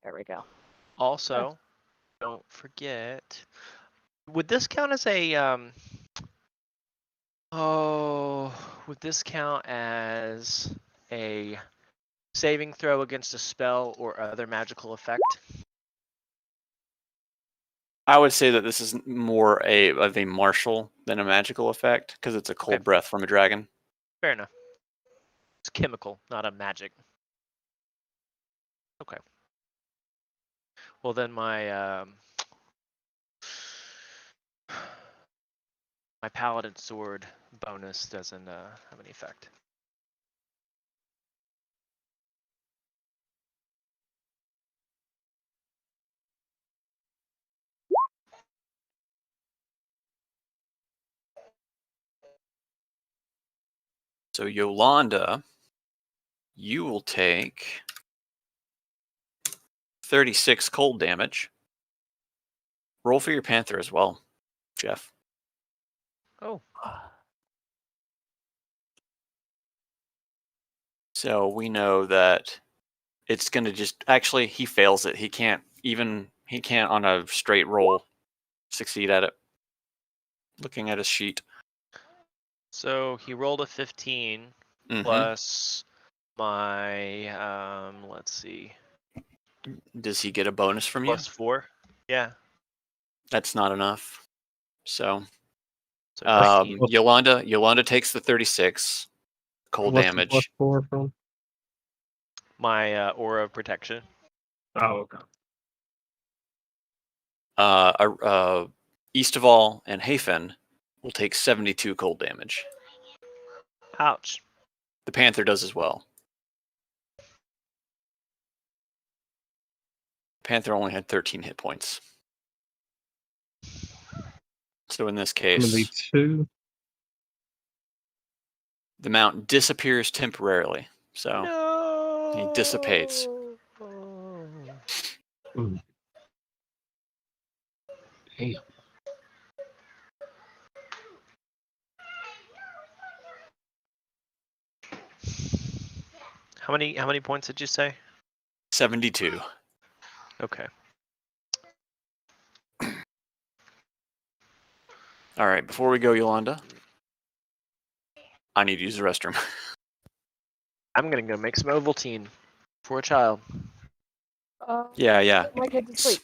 There we go. Also, don't forget. Would this count as a would this count as a saving throw against a spell or other magical effect? I would say that this is more of a martial than a magical effect, because it's a cold Okay. breath from a dragon. Fair enough. It's chemical, not a magic. Okay. Well, then my my paladin sword bonus doesn't have any effect. So Yolanda, you will take 36 cold damage. Roll for your panther as well, Jeff. Oh. So we know that it's going to just... Actually, he fails it. He can't on a straight roll succeed at it. Looking at his sheet. So he rolled a 15 Mhm. plus my let's see, Does he get a bonus from you? plus 4. Yeah. That's not enough. So So 15. Yolanda takes the 36 cold What's the damage. plus 4 from? My aura of protection. Oh, okay. Eastval and Hafen will take 72 cold damage. Ouch. The panther does as well. Panther only had 13 hit points. So in this case, 72. the mount disappears temporarily. So No. he dissipates. Mm. Damn. How many points did you say? 72. Okay. All right, before we go, Yolanda, I need to use the restroom. I'm gonna go make some Ovaltine for a child. Yeah. Put my kid to sleep.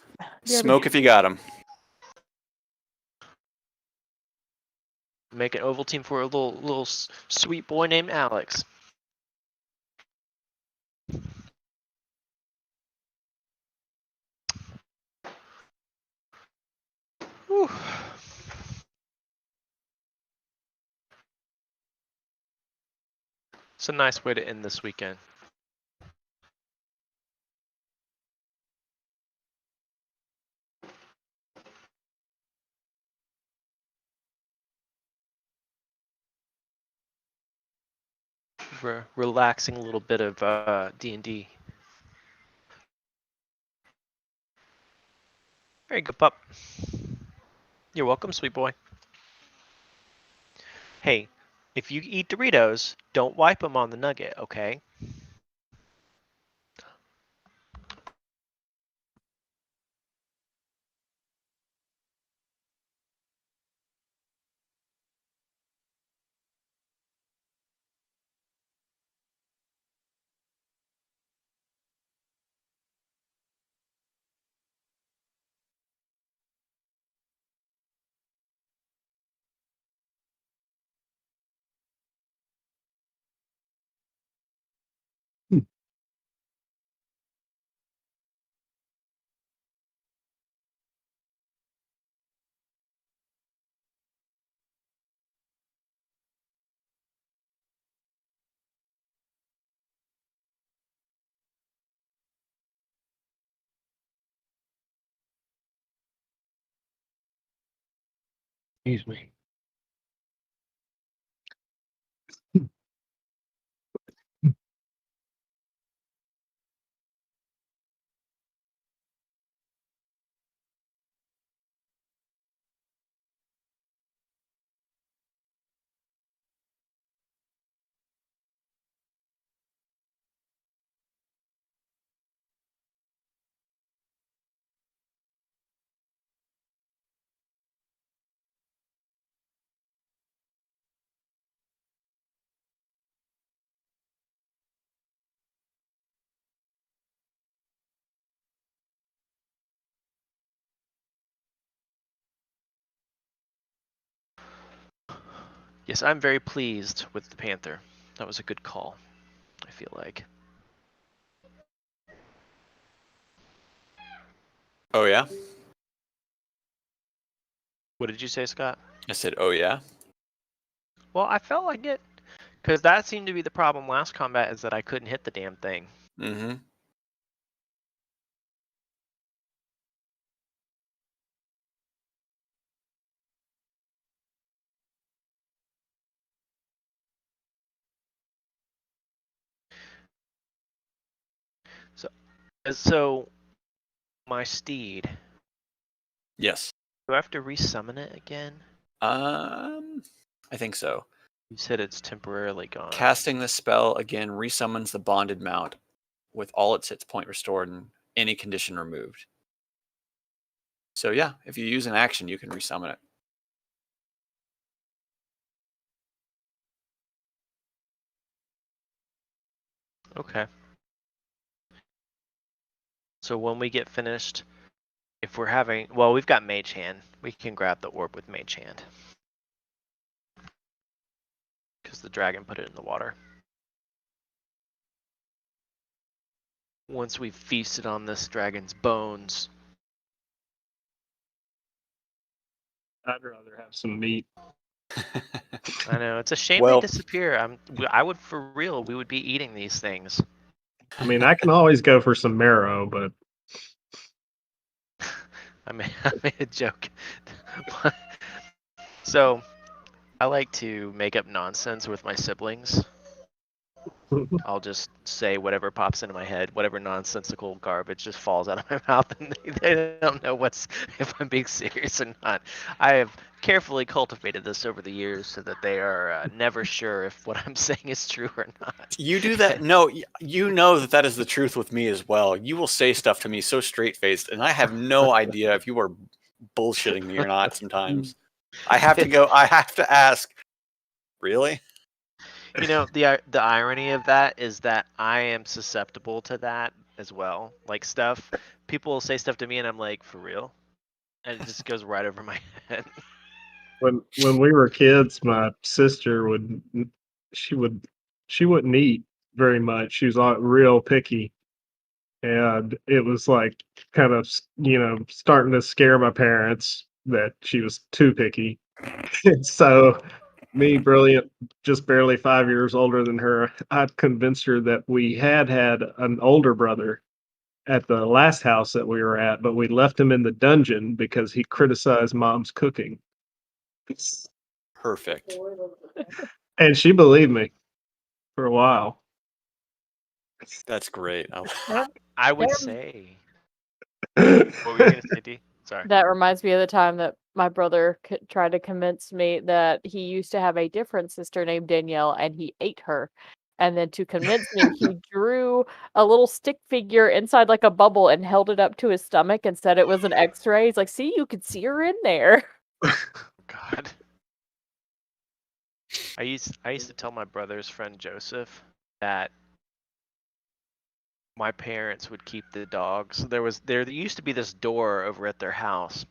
Smoke if you got him. Make an Ovaltine for a little sweet boy named Alex. Whew. It's a nice way to end this weekend. Relaxing a little bit of D&D. Very good, pup. You're welcome, sweet boy. Hey, if you eat Doritos, don't wipe them on the nugget, okay? Excuse me. Yes, I'm very pleased with the Panther. That was a good call, I feel like. Oh yeah. What did you say, Scott? I said, oh yeah. Well, I felt like it. Because that seemed to be the problem last combat, is that I couldn't hit the damn thing. Mm-hmm. So, my steed, Yes. do I have to resummon it again? I think so. You said it's temporarily gone. Casting the spell again resummons the bonded mount with all its hit point restored and any condition removed. So yeah, if you use an action, you can resummon it. Okay. So when we get finished, if we're having, well, we've got Mage Hand. We can grab the orb with Mage Hand. Because the dragon put it in the water. Once we've feasted on this dragon's bones. I'd rather have some meat. I know, it's a shame Well- they disappear. I would, for real, we would be eating these things. I mean, I can always go for some marrow, but I made a joke. So, I like to make up nonsense with my siblings. I'll just say whatever pops into my head, whatever nonsensical garbage just falls out of my mouth, and they don't know if I'm being serious or not. I have carefully cultivated this over the years so that they are never sure if what I'm saying is true or not. You do that? No, you know that is the truth with me as well. You will say stuff to me so straight faced, and I have no idea if you are bullshitting me or not. Sometimes I have to go. I have to ask. Really? You know, the irony of that is that I am susceptible to that as well. Like stuff, people will say stuff to me, and I'm like, for real, and it just goes right over my head. when we were kids, my sister she would she wouldn't eat very much. She was like real picky, and it was like kind of starting to scare my parents that she was too picky. And so me, brilliant, just barely 5 years older than her, I'd convinced her that we had an older brother at the last house that we were at, but we left him in the dungeon because he criticized mom's cooking. Perfect. And she believed me for a while. That's great. I would There- say. What were you gonna say, D? Sorry. That reminds me of the time that my brother tried to convince me that he used to have a different sister named Danielle and he ate her. And then to convince me, he drew a little stick figure inside like a bubble and held it up to his stomach and said it was an X-ray. He's like, see, you could see her in there. God. I used to tell my brother's friend Joseph that my parents would keep the dogs. There used to be this door over at their house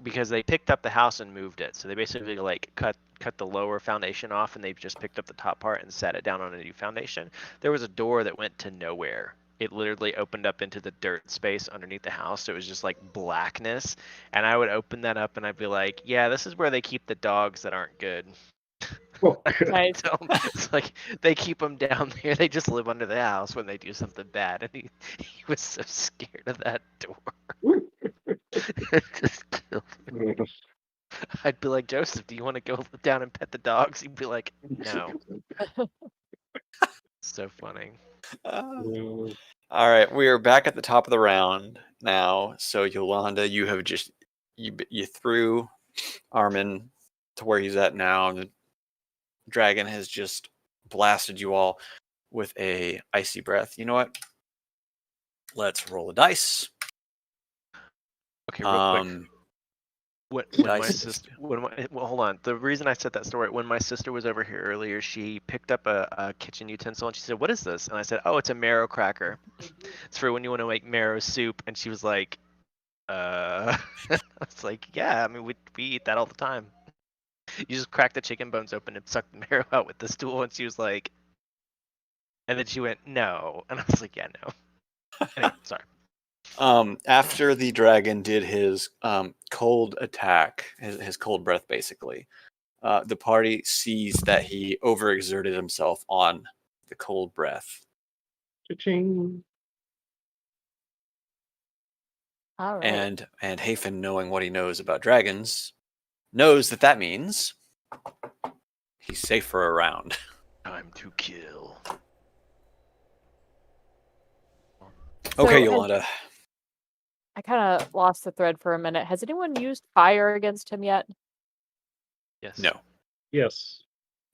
because they picked up the house and moved it. So they basically like cut the lower foundation off and they just picked up the top part and sat it down on a new foundation. There was a door that went to nowhere. It literally opened up into the dirt space underneath the house. So it was just like blackness. And I would open that up and I'd be like, yeah, this is where they keep the dogs that aren't good. Nice. It's like they keep them down there. They just live under the house when they do something bad. And he was so scared of that door. It just killed me. I'd be like, Joseph, do you want to go down and pet the dogs? He'd be like, no. So funny. All right, we are back at the top of the round now. So Yolanda, you have just you threw Armin to where he's at now, and the dragon has just blasted you all with a icy breath. You know what? Let's roll a dice. Okay, real quick. When my Dice. sister, hold on. The reason I said that story, when my sister was over here earlier, she picked up a kitchen utensil and she said, "What is this?" And I said, "Oh, it's a marrow cracker. It's for when you want to make marrow soup." And she was like, I was like, "Yeah, I mean, we eat that all the time. You just crack the chicken bones open and suck the marrow out with the stool." And she was like, and then she went, "No," and I was like, "Yeah, no." Anyway, sorry. After the dragon did his cold attack, his cold breath, basically, the party sees that he overexerted himself on the cold breath, Cha-ching. All right. and Hafen, knowing what he knows about dragons, knows that means he's safe for a round. Time to kill. Okay, So, Yolanda. I kind of lost the thread for a minute. Has anyone used fire against him yet? Yes. No. Yes.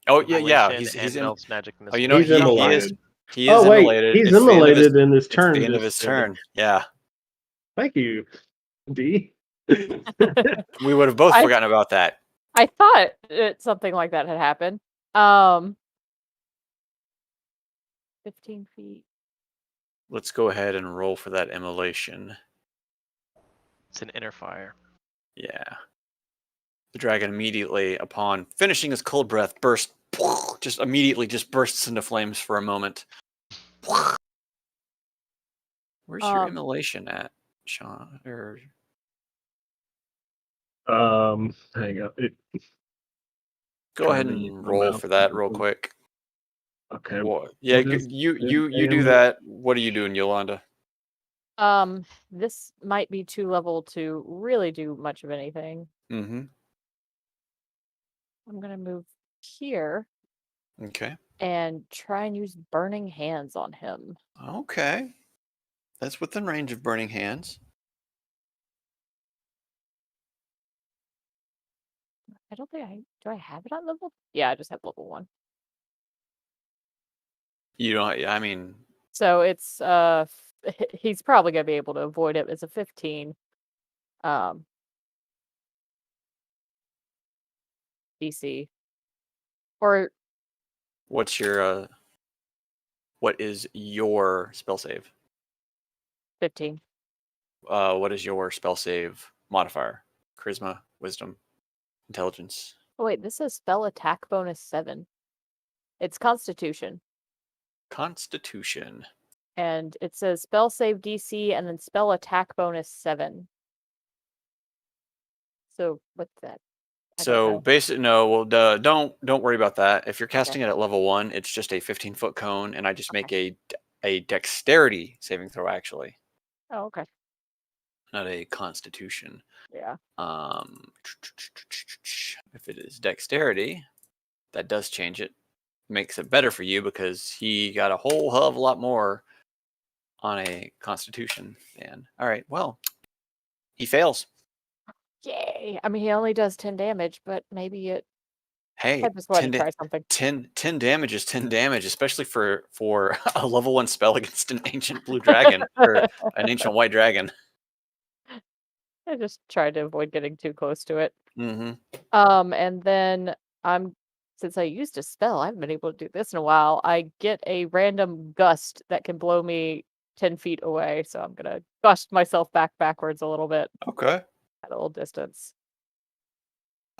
Oh yeah. Immolation He's and in. Melt's magic missile. Oh, you know He's he is. immolated. He is Oh, wait, immolated. he's It's the end of his- immolated in his It's turn. the end of his just ended. turn. Yeah. Thank you, D. We would have both I- forgotten about that. I thought something like that had happened. 15 feet. Let's go ahead and roll for that immolation. It's an inner fire. Yeah. The dragon immediately, upon finishing his cold breath, just immediately bursts into flames for a moment. Where's your immolation at, Sean? Or Hang on. go ahead and roll for that real quick. Okay. Yeah, What is you do that. What are you doing, Yolanda? This might be too level to really do much of anything. Mm-hmm. I'm gonna move here Okay. and try and use burning hands on him. Okay. That's within range of burning hands. I don't think do I have it on level? Yeah, I just have level 1. You don't. I mean, So it's he's probably gonna be able to avoid it. It's a 15. DC. Or what is your spell save? 15. What is your spell save modifier? Charisma, wisdom, Intelligence. Oh, wait, this says spell attack bonus 7. It's Constitution. Constitution. And it says spell save DC and then spell attack bonus 7. So what's that? I don't So know. basic. No, well, don't worry about that. If you're casting it at level 1, it's just a 15-foot cone, and I just make a dexterity saving throw. Actually, Oh, okay. not a Constitution. Yeah. If it is dexterity, that does change it. Makes it better for you because he got a whole hell of a lot more on a Constitution. And all right, well, he fails. Yay! I mean, he only does 10 damage, but maybe it. Hey, I just wanted 10, to try something. 10 damage is 10 damage, especially for a level 1 spell against an ancient blue dragon or an ancient white dragon. I just tried to avoid getting too close to it. Mm-hmm. And then since I used a spell, I haven't been able to do this in a while. I get a random gust that can blow me 10 feet away. So I'm gonna gust myself backwards a little bit Okay. at a little distance.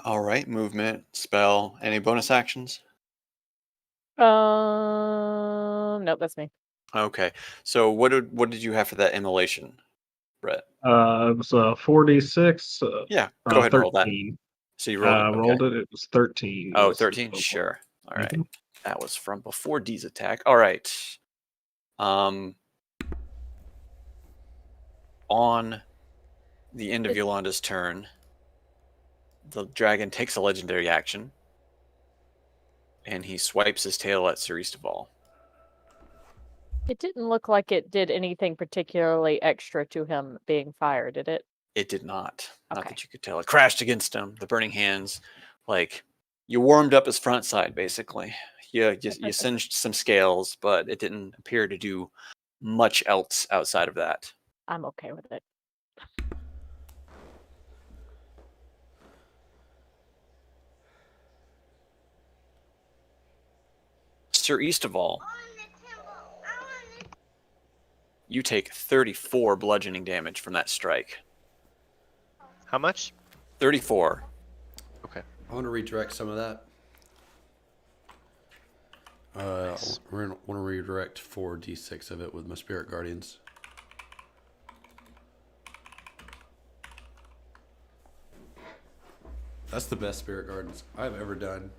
All right, movement, spell, any bonus actions? Nope, that's me. Okay. So what did you have for that immolation, Brett? It was 4d6. Yeah, go ahead and roll that. 13. So you rolled it. Okay. Rolled it. It was 13. Oh, was the 13? total. Sure. All right. Mhm. That was from before D's attack. All right. On the end of Yolanda's turn, the dragon takes a legendary action, and he swipes his tail at Sir Eastaval. It didn't look like it did anything particularly extra to him being fired, did it? It did not. Not Okay. that you could tell. It crashed against him. The burning hands, like you warmed up his front side, basically. You singed some scales, but it didn't appear to do much else outside of that. I'm okay with it. Sir Eastaval, you take 34 bludgeoning damage from that strike. How much? 34. Okay. I want to redirect some of that. Nice. We're gonna want to redirect 4d6 of it with my spirit guardians. That's the best spirit guardians I've ever done.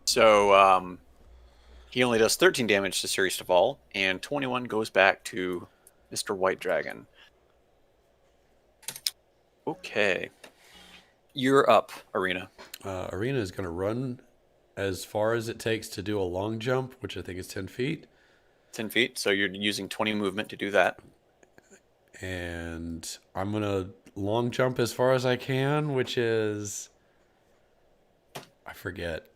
So he only does 13 damage to Sir Eastaval, and 21 goes back to Mr. White Dragon. Okay. You're up, Arena. Arena is going to run as far as it takes to do a long jump, which I think is 10 feet. 10 feet, so you're using 20 movement to do that. And I'm going to long jump as far as I can, which is... I forget.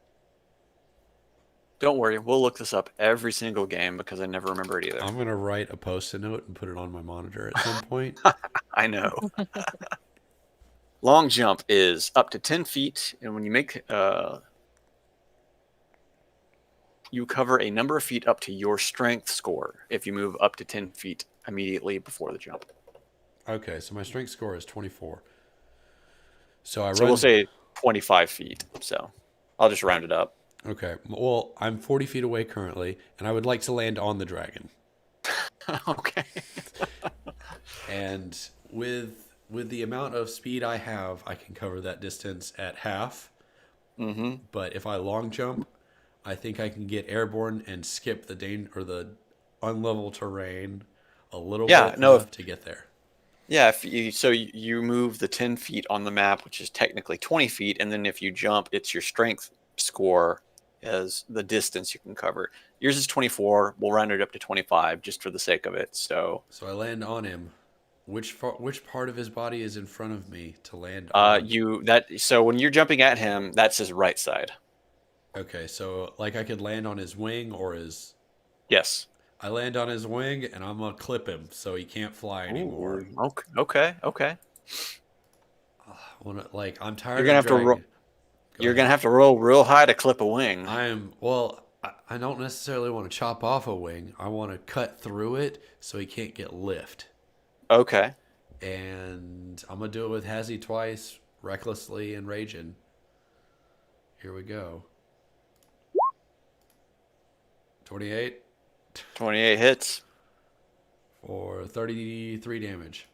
Don't worry, we'll look this up every single game because I never remember it either. I'm going to write a post-it note and put it on my monitor at some point. I know. Long jump is up to 10 feet, and when you make... you cover a number of feet up to your strength score if you move up to 10 feet immediately before the jump. Okay, so my strength score is 24. So I So run... we'll say 25 feet, so I'll just round it up. Okay, well, I'm 40 feet away currently, and I would like to land on the dragon. Okay. And with the amount of speed I have, I can cover that distance at half. Mm-hmm. But if I long jump, I think I can get airborne and skip the unlevel terrain a little bit enough to get there. Yeah, so you move the 10 feet on the map, which is technically 20 feet, and then if you jump, it's your strength score as the distance you can cover. Yours is 24. We'll round it up to 25 just for the sake of it. So I land on him. Which part of his body is in front of me to land on? So when you're jumping at him, that's his right side. Okay, so like I could land on his wing or his... Yes. I land on his wing and I'm gonna clip him so he can't fly anymore. Ooh, okay. I'm tired. You're gonna have to roll. You're gonna have to roll real high to clip a wing. I don't necessarily want to chop off a wing. I want to cut through it so he can't get lift. Okay. And I'm gonna do it with Hazy twice, recklessly and raging. Here we go. 28 28 hits. for 33 damage.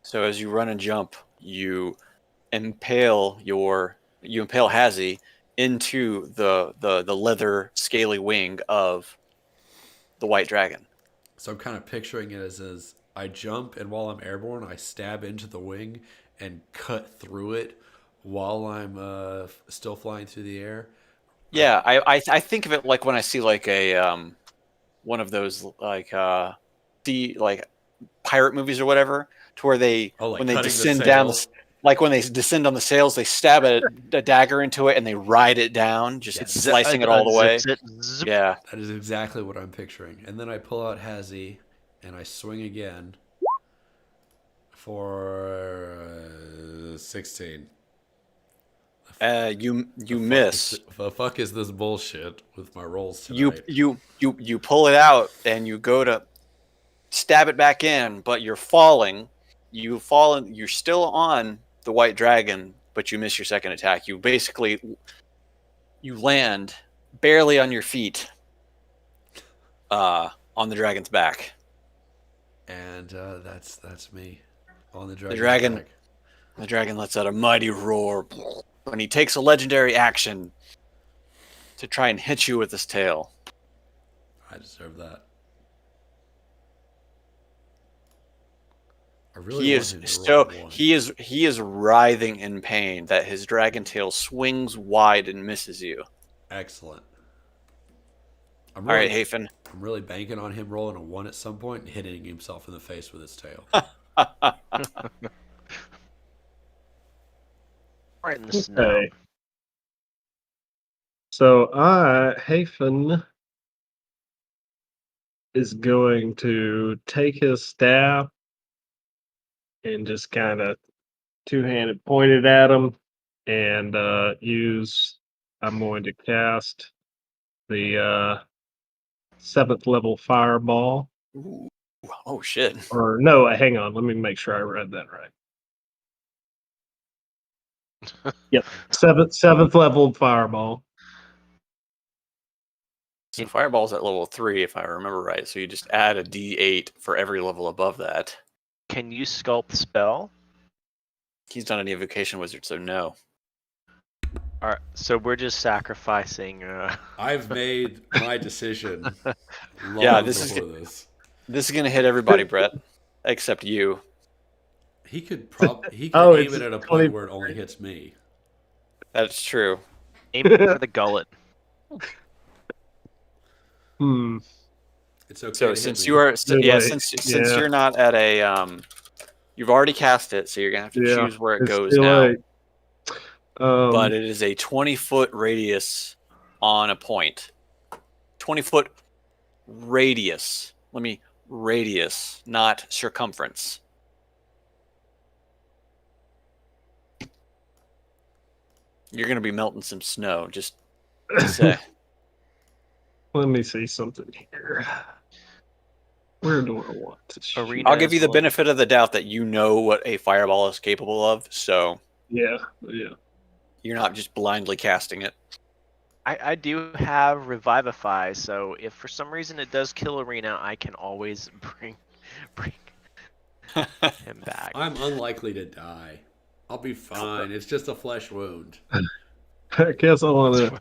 So as you run and jump, you impale Hazi into the leather scaly wing of the white dragon. So I'm kind of picturing it as I jump, and while I'm airborne, I stab into the wing and cut through it while I'm still flying through the air. Yeah, I think of it like when I see like a one of those like pirate movies or whatever, to where they Oh, like when they cutting the descend down sail? like when they descend on the sails, they stab a dagger into it and they ride it down, just Yes. slicing it all the way. Unzips it, zip. Yeah. That is exactly what I'm picturing. And then I pull out Hazi, and I swing again for 16. You miss. The fuck is this bullshit with my rolls You tonight? you pull it out and you go to stab it back in, but you're falling. You're still on the white dragon, but you miss your second attack. You land barely on your feet on the dragon's back. And that's me on the dragon- back. The dragon lets out a mighty roar, and he takes a legendary action to try and hit you with his tail. I deserve that. I really He want is him to so roll one. he is writhing in pain that his dragon tail swings wide and misses you. Excellent. All right, Hafen. I'm really banking on him rolling a 1 at some point and hitting himself in the face with his tail. Right in the snow. Okay. So Hafen is going to take his staff and just kind of two-handed point it at him and I'm going to cast the 7th level fireball. Ooh. Oh shit! Or no, hang on, let me make sure I read that right. Yep, seventh level fireball. So fireball's at level 3, if I remember right. So you just add a D8 for every level above that. Can you sculpt spell? He's not an evocation wizard, so no. All right, so we're just sacrificing. I've made my decision. Long Yeah, this is before this. This is gonna hit everybody, Brett, except you. He could aim it's it at a 20 point where it only hits me. That's true. Aim for the gullet. It's okay. So to hit since me. you are, Good way. since Yeah. you're not at a, you've already cast it, so you're gonna have to Yeah, choose where it it's goes too now. late. But it is a 20-foot radius on a point. 20-foot radius. Radius, not circumference. You're gonna be melting some snow, just to say. Let me see something here. Where do I want to shoot? Arena I'll give you the as well. benefit of the doubt that you know what a fireball is capable of, so Yeah. you're not just blindly casting it. I do have Revivify, so if for some reason it does kill Arena, I can always bring him back. I'm unlikely to die. I'll be fine. It's just a flesh wound. I guess I want to.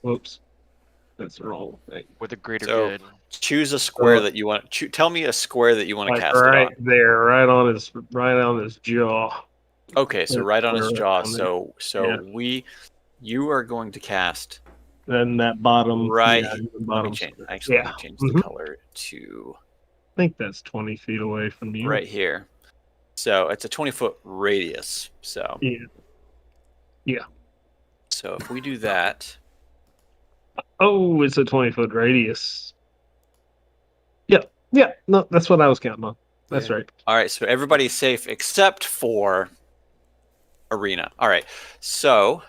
Whoops, that's the wrong thing. For the greater So, good. Choose a square Uh, that you want. Tell me a square that you want to Like cast right it there, right on his jaw. on. Okay, so that right on his square jaw. on there. So you are going to cast Then that bottom. right. Yeah, the Let me bottom. change. square. Actually, Yeah. let me change the Mhm. color to I think that's 20 feet away from you. right here. So it's a 20-foot radius. So Yeah. so if we do that, Oh, it's a 20-foot radius. Yep. Yeah. No, that's what I was counting on. That's Yeah. right. all right. So everybody's safe except for Arena. All right. So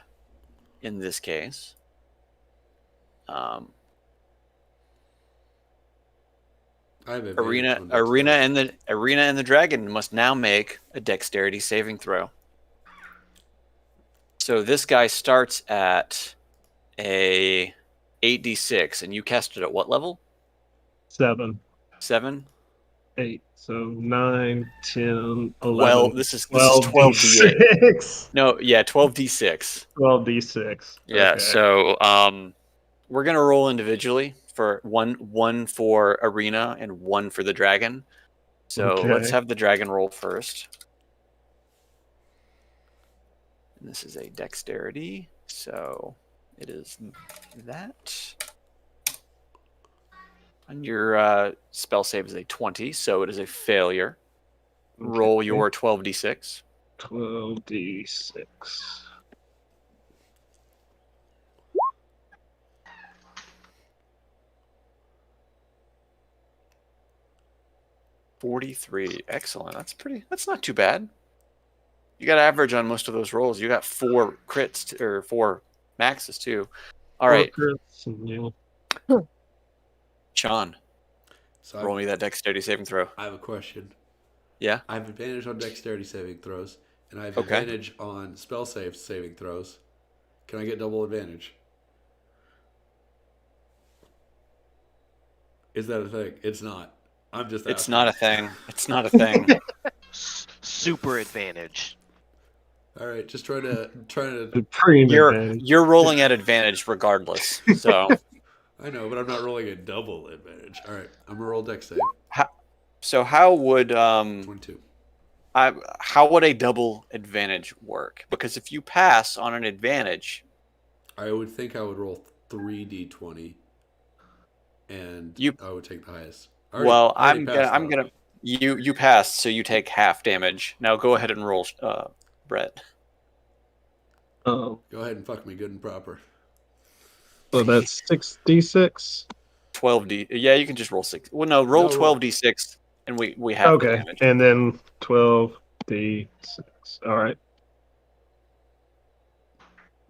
in this case, I have advantage Arena on dexterity. and the dragon must now make a dexterity saving throw. So this guy starts at a 8d6, and you cast it at what level? 7, 7? 8. So 9, 10, 11, Well, this is 12d8. 12d6. No, yeah, 12d6. 12d6. Yeah, Okay. so we're gonna roll individually for one for arena and one for the dragon. So let's Okay. have the dragon roll first. And this is a dexterity, so it is that. And your spell save is a 20, so it is a failure. Roll Okay. your 12d6. 12d6. $43. Excellent. That's not too bad. You got average on most of those rolls. You got 4 crits or 4 maxes too. All right, Sean, So roll me that dexterity saving throw. I have a question. Yeah. I have advantage on dexterity saving throws, and I have Okay. advantage on spell saving throws. Can I get double advantage? Is that a thing? It's not. I'm just It's asking. not a thing. It's not a thing. Super advantage. All right, just trying to. Supreme advantage. You're rolling at advantage regardless. So I know, but I'm not rolling a double advantage. All right, I'm gonna roll dex save. how would 22. how would a double advantage work? Because if you pass on an advantage, I would think I would roll 3d20, and You- I would take the highest. well, I already I'm passed, gonna though. you passed, so you take half damage. Now go ahead and roll, Brett. Oh, Go ahead and fuck me good and proper. so that's 6d6. 12d. Yeah, you can just roll 6. Well, no, roll No, 12d6, and we have the Okay, damage. and then 12d6. All right.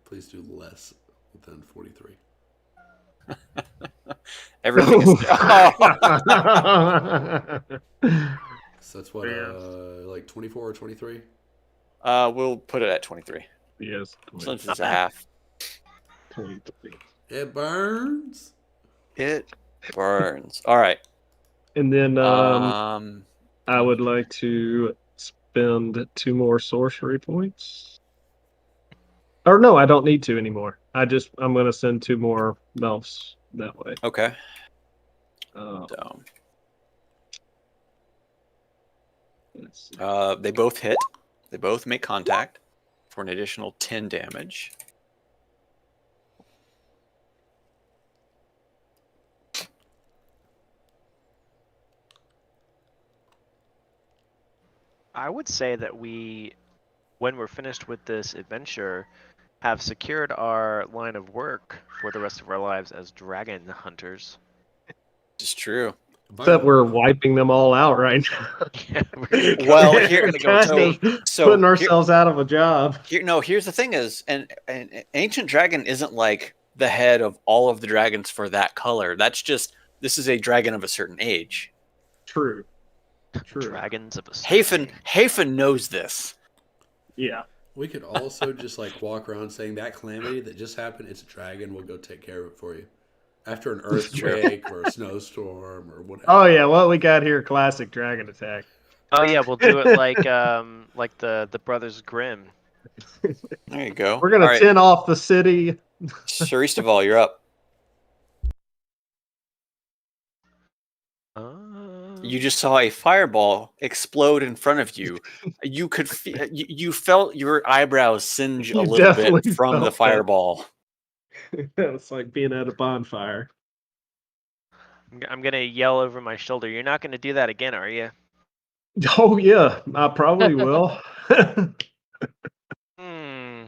Please do less than 43. Everything is. So that's what, Yeah. like 24 or 23? We'll put it at 23 Yes. since it's a half. 23. It burns. It burns. All right. And then Um, I would like to spend 2 more sorcery points. Or no, I don't need to anymore. I'm going to send 2 more elves that way. okay. Uh, So, let's see. they both hit. They both make contact for an additional 10 damage. I would say that we, when we're finished with this adventure, have secured our line of work for the rest of our lives as dragon hunters. It's true. Except we're wiping them all out right now. Yeah, we're Well, gonna here- go so- take- So Putting here- ourselves out of a job. Here's the thing is, and ancient dragon isn't like the head of all of the dragons for that color. That's just, this is a dragon of a certain age. True. True. dragons of a certain Hafen knows this. Yeah. We could also just like walk around saying that calamity that just happened, it's a dragon, we'll go take care of it for you. After an earthquake or a snowstorm or whatever. Oh yeah, what we got here? Classic dragon attack. Oh yeah, we'll do it like the Brothers Grimm. There you go. We're gonna All right, tin off the city. Sir Eastaval, you're up. You just saw a fireball explode in front of you. You could you felt your eyebrows singe a You little definitely bit from felt the that. fireball. It's like being at a bonfire. I'm gonna yell over my shoulder. You're not gonna do that again, are you? Oh yeah, I probably will. Hmm.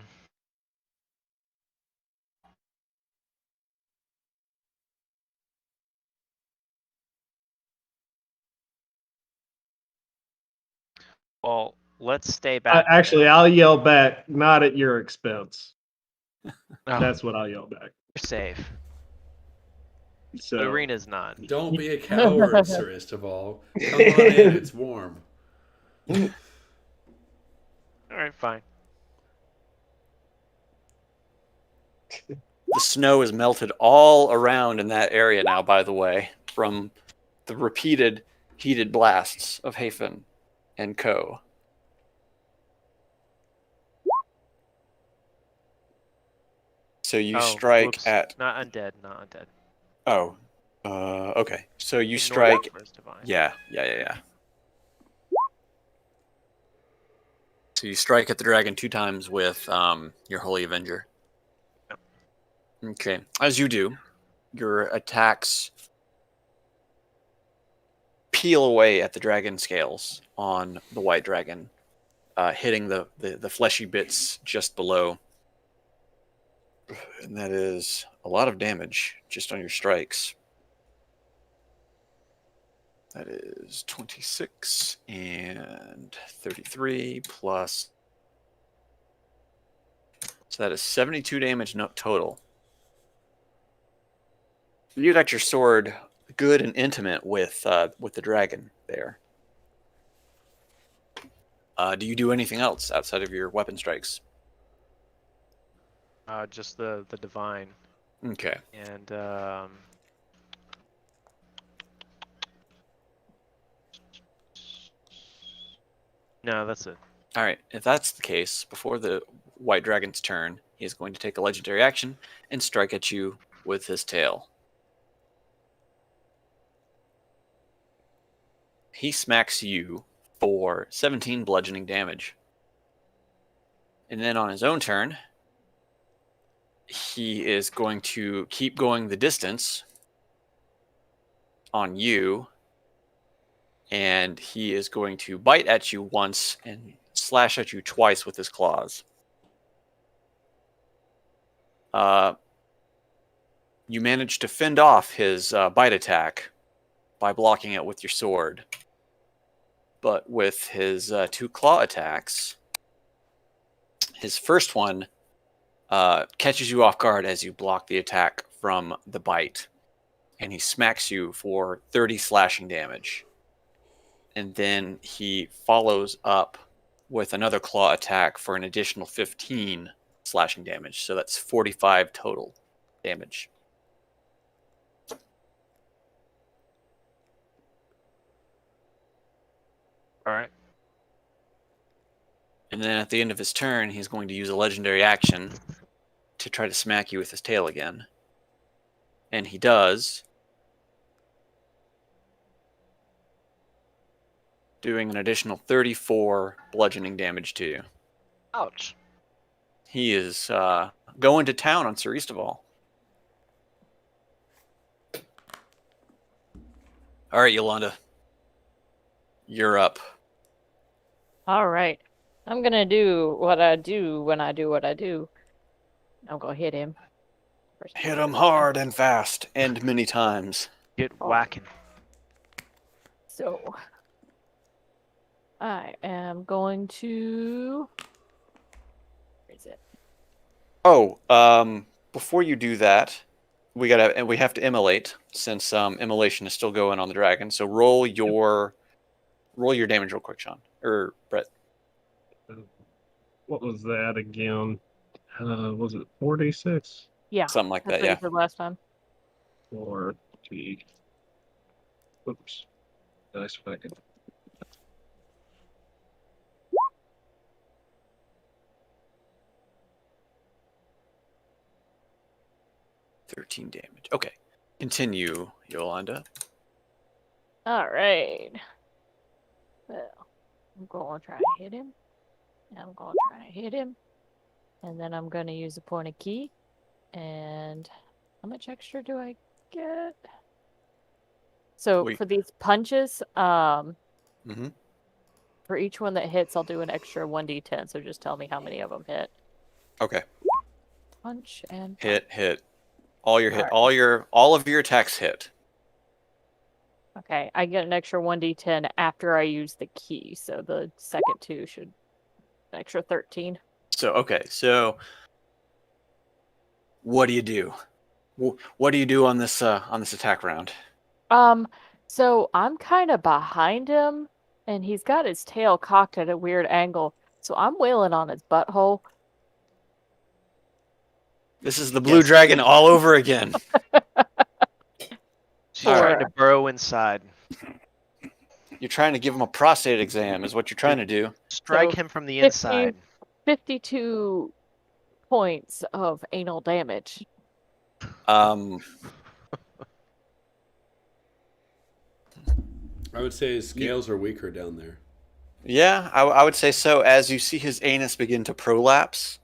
Well, let's stay back. Actually, I'll yell back, not at your expense. Oh, That's what I'll yell back. you're safe. So The arena's not. Don't be a coward, Sirist of all. Come on in, it's warm. All right, fine. The snow is melted all around in that area now, by the way, from the repeated heated blasts of Hafen and Co. So you strike whoops. at... Not undead, not undead. Oh, okay. So you Ignore strike... that first divine. Yeah. So you strike at the dragon 2 times with your Holy Avenger. Yep. Okay. As you do, your attacks peel away at the dragon scales on the white dragon, hitting the fleshy bits just below. And that is a lot of damage just on your strikes. That is 26 and 33 plus. So that is 72 damage total. You got your sword good and intimate with the dragon there. Do you do anything else outside of your weapon strikes? Just the divine. Okay. And no, that's it. All right. If that's the case, before the white dragon's turn, he is going to take a legendary action and strike at you with his tail. He smacks you for 17 bludgeoning damage. And then on his own turn, he is going to keep going the distance on you, and he is going to bite at you once and slash at you twice with his claws. You manage to fend off his bite attack by blocking it with your sword. But with his 2 claw attacks, his first one catches you off guard as you block the attack from the bite. And he smacks you for 30 slashing damage. And then he follows up with another claw attack for an additional 15 slashing damage. So that's 45 total damage. All right. And then at the end of his turn, he's going to use a legendary action to try to smack you with his tail again. And he does, doing an additional 34 bludgeoning damage to you. Ouch. He is going to town on Sir Eastaval. All right, Yolanda. You're up. All right. I'm going to do what I do when I do what I do. I'm going to hit him. Hit him hard and fast and many times. Get whacking. So, I am going to... Where is it? Oh, before you do that, we have to immolate, since immolation is still going on the dragon. So roll your damage real quick, Sean. Or Brett. What was that again? Was it 4d6? Yeah. Something like That's that, what yeah. you said last time. 4d. Oops. Nice fucking. $13 damage. Okay. Continue, Yolanda. All right. Well, I'm going to try to hit him. I'm going to try to hit him. And then I'm going to use a point of key. And how much extra do I get? So for these punches, Mhm. for each one that hits, I'll do an extra 1d10. So just tell me how many of them hit. Okay. Punch and Hit. All of your attacks hit. Okay, I get an extra 1d10 after I use the key, so the second 2 should an extra 13. So what do you do? What do you do on this attack round? So I'm kind of behind him, and he's got his tail cocked at a weird angle, so I'm wailing on his butthole. This is the blue Yes. dragon all over again. She's All trying right. to burrow inside. You're trying to give him a prostate exam, is what you're trying to do. Strike So, him from the 50 inside. 52 points of anal damage. Um, I would say his scales are weaker down there. yeah, I would say so. As you see his anus begin to prolapse,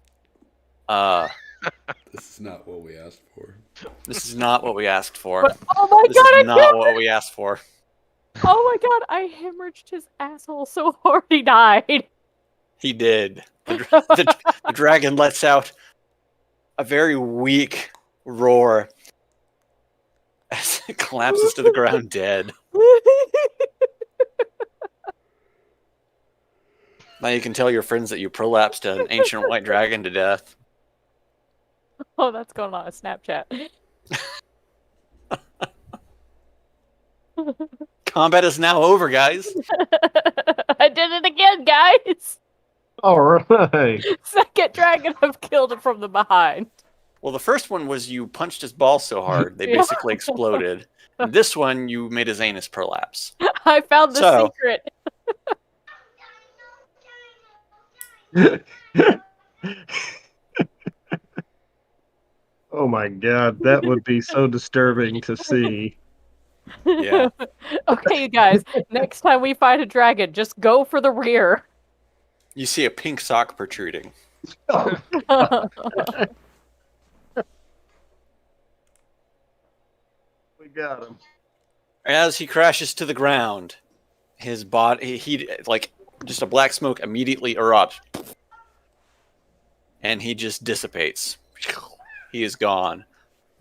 This is not what we asked for. this is not what we asked for. But, oh my This god, is not what we asked for. oh my god, I hemorrhaged his asshole so hard he died. He did. The dragon lets out a very weak roar as it collapses to the ground dead. Now you can tell your friends that you prolapsed an ancient white dragon to death. Oh, that's going on a Snapchat. Combat is now over, guys. I did it again, guys. All right. Second dragon, I've killed it from the behind. Well, the first one was you punched his balls so hard they Yeah. basically exploded. And this one, you made his anus prolapse. I found the So- secret. Oh my god, that would be so disturbing to see. Yeah. Okay, you guys. Next time we fight a dragon, just go for the rear. You see a pink sock protruding. We got him. As he crashes to the ground, his body, he like just a black smoke immediately erupts, and he just dissipates. He is gone.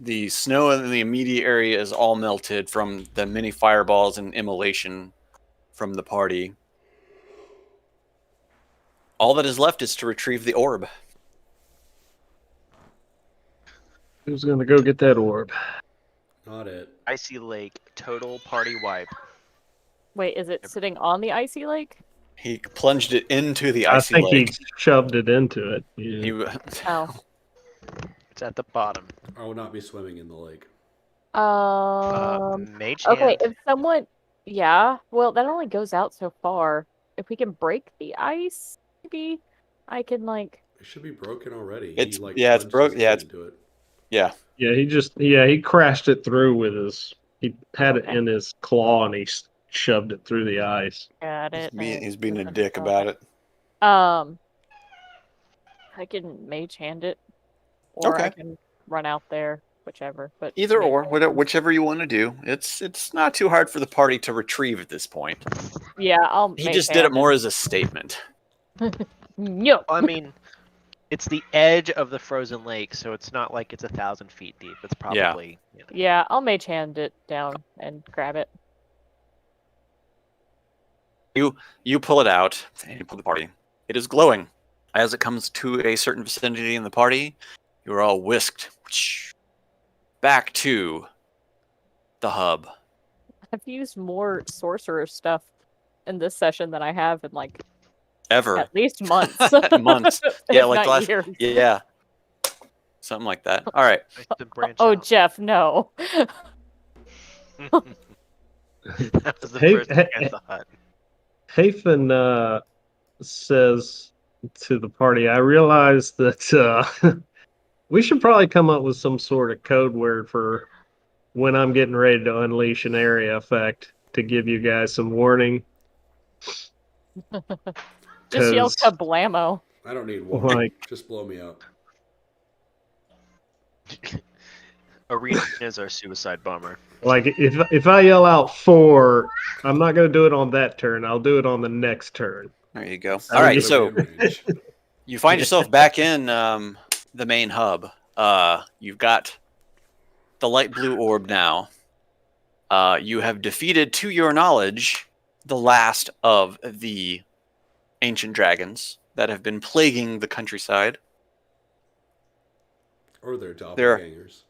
The snow in the immediate area is all melted from the many fireballs and immolation from the party. All that is left is to retrieve the orb. Who's gonna go get that orb? Not it. Icy Lake, total party wipe. Wait, is it sitting on the icy lake? He plunged it into the I icy think lake. he shoved it into it. Yeah. He, Oh. It's at the bottom. I will not be swimming in the lake. Mage Okay, hand. if someone, yeah, well, that only goes out so far. If we can break the ice, maybe I can like. It should be broken already. It's- yeah, it's plunged broke- his yeah, hand it's- into it. yeah. Yeah, he crashed it through with his. He had it Okay. in his claw and he shoved it through the ice. Got it. He's being a dick about it. I can mage hand it, or I Okay. can run out there, whichever. But Either mage or, hand. whichever you want to do. It's not too hard for the party to retrieve at this point. Yeah, I'll. He mage just did it hand more as a statement. No. I mean, it's the edge of the frozen lake, so it's not like it's 1,000 feet deep. It's probably Yeah, I'll mage hand it down and grab it. You pull it out and you pull the party. It is glowing. As it comes to a certain vicinity in the party, you are all whisked back to the hub. I've used more sorcerer stuff in this session than I have in like Ever. at least months. Months. Yeah, if like not last. years. Yeah. Something like that. All right. nice to branch Oh, out. Jeff, no. That was the Hey, first thing I thought. Hafen says to the party, I realize that we should probably come up with some sort of code word for when I'm getting ready to unleash an area effect to give you guys some warning. Just yell 'Cause, kablamo. I don't need one. like, Just blow me up. Arenas are suicide bomber. like if I yell out 4, I'm not gonna do it on that turn. I'll do it on the next turn. There you go. I All right. think So It'll be in range. you find yourself back in the main hub. You've got the light blue orb now. You have defeated, to your knowledge, the last of the ancient dragons that have been plaguing the countryside, Or their There- doppelgangers.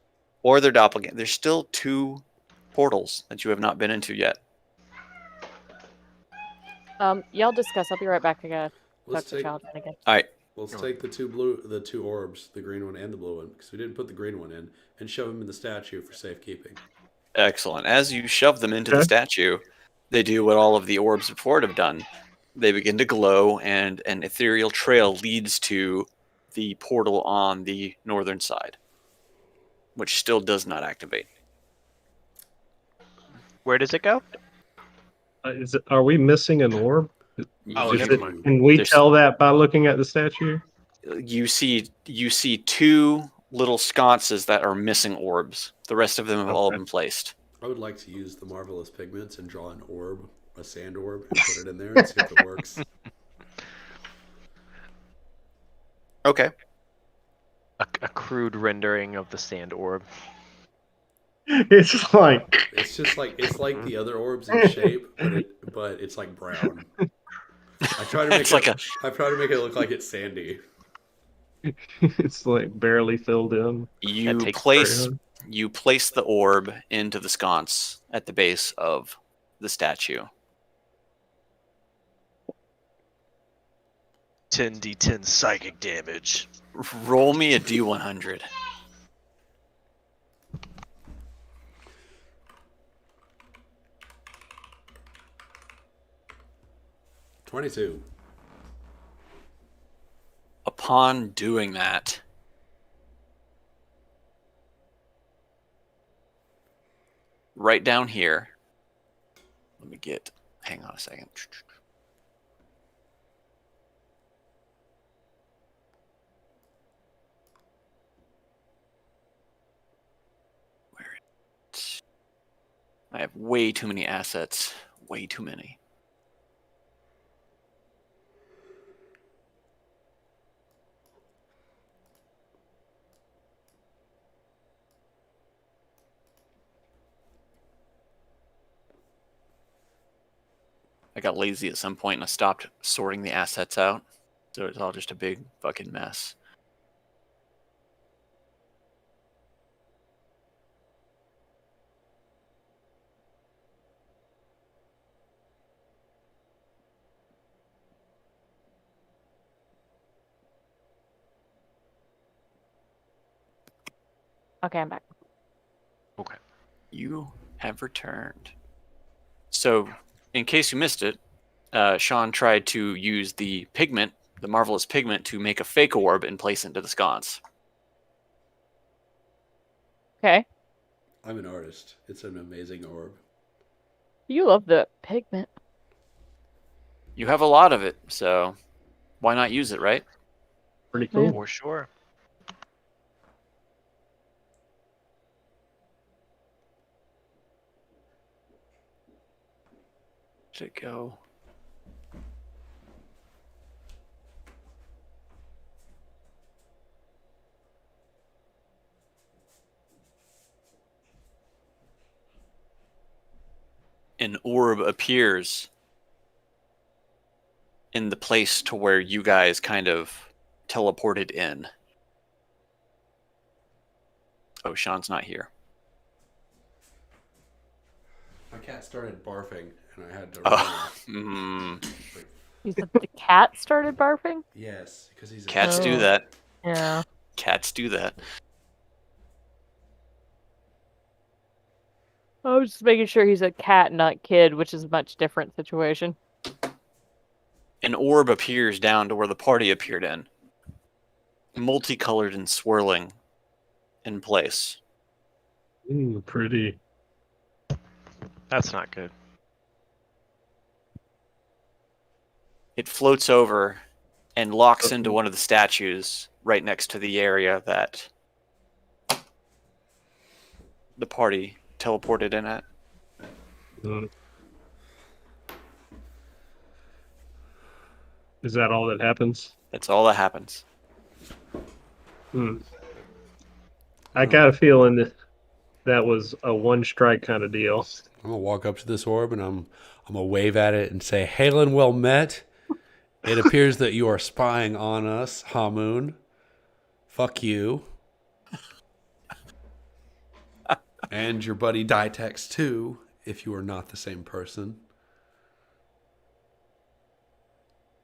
or their doppelganger. There's still 2 portals that you have not been into yet. Y'all discuss. I'll be right back. I gotta talk Let's to take Jonathan again. All right. Let's take the two orbs, the green one and the blue one, because we didn't put the green one in, and shove them in the statue for safekeeping. Excellent. As you shove them into the Okay. statue, they do what all of the orbs before it have done. They begin to glow, and an ethereal trail leads to the portal on the northern side, which still does not activate. Where does it go? Are we missing an orb? Oh, Is never it- mind. Can we There's- tell that by looking at the statue? You see two little sconces that are missing orbs. The rest of them have all Okay. been placed. I would like to use the marvelous pigments and draw an orb, a sand orb, and put it in there and see if it works. Okay. A crude rendering of the sand orb. It's like It's like the other orbs in shape, but it's like brown. I try to make It's like I try to make it look like it's sandy. it's like barely filled in. You takes place the orb into the sconce at the base of the statue. 10d10 psychic damage. Roll me a d100. $22. Upon doing that, right down here, hang on a second. I have way too many assets. Way too many. I got lazy at some point and I stopped sorting the assets out. So it's all just a big fucking mess. Okay, I'm back. Okay. You have returned. So, in case you missed it, Sean tried to use the pigment, the marvelous pigment, to make a fake orb and place it into the sconce. Okay. I'm an artist. It's an amazing orb. You love the pigment. You have a lot of it, so why not use it, right? Pretty cool. For sure. Where'd it go? An orb appears in the place to where you guys kind of teleported in. Oh, Sean's not here. My cat started barfing, and I had to Oh, run. You said the cat started barfing? Yes, because he's a cats do Oh. that. Yeah. Cats do that. I was just making sure he's a cat, not kid, which is a much different situation. An orb appears down to where the party appeared in. Multicolored and swirling in place. Pretty. That's not good. It floats over and locks into one of the statues right next to the area that the party teleported in at. Is that all that happens? That's all that happens. I got a feeling that was a one strike kind of deal. I'm gonna walk up to this orb and I'm gonna wave at it and say, "Halen, well met. It appears that you are spying on us, Hamoon. Fuck you. And your buddy Ditex too, if you are not the same person.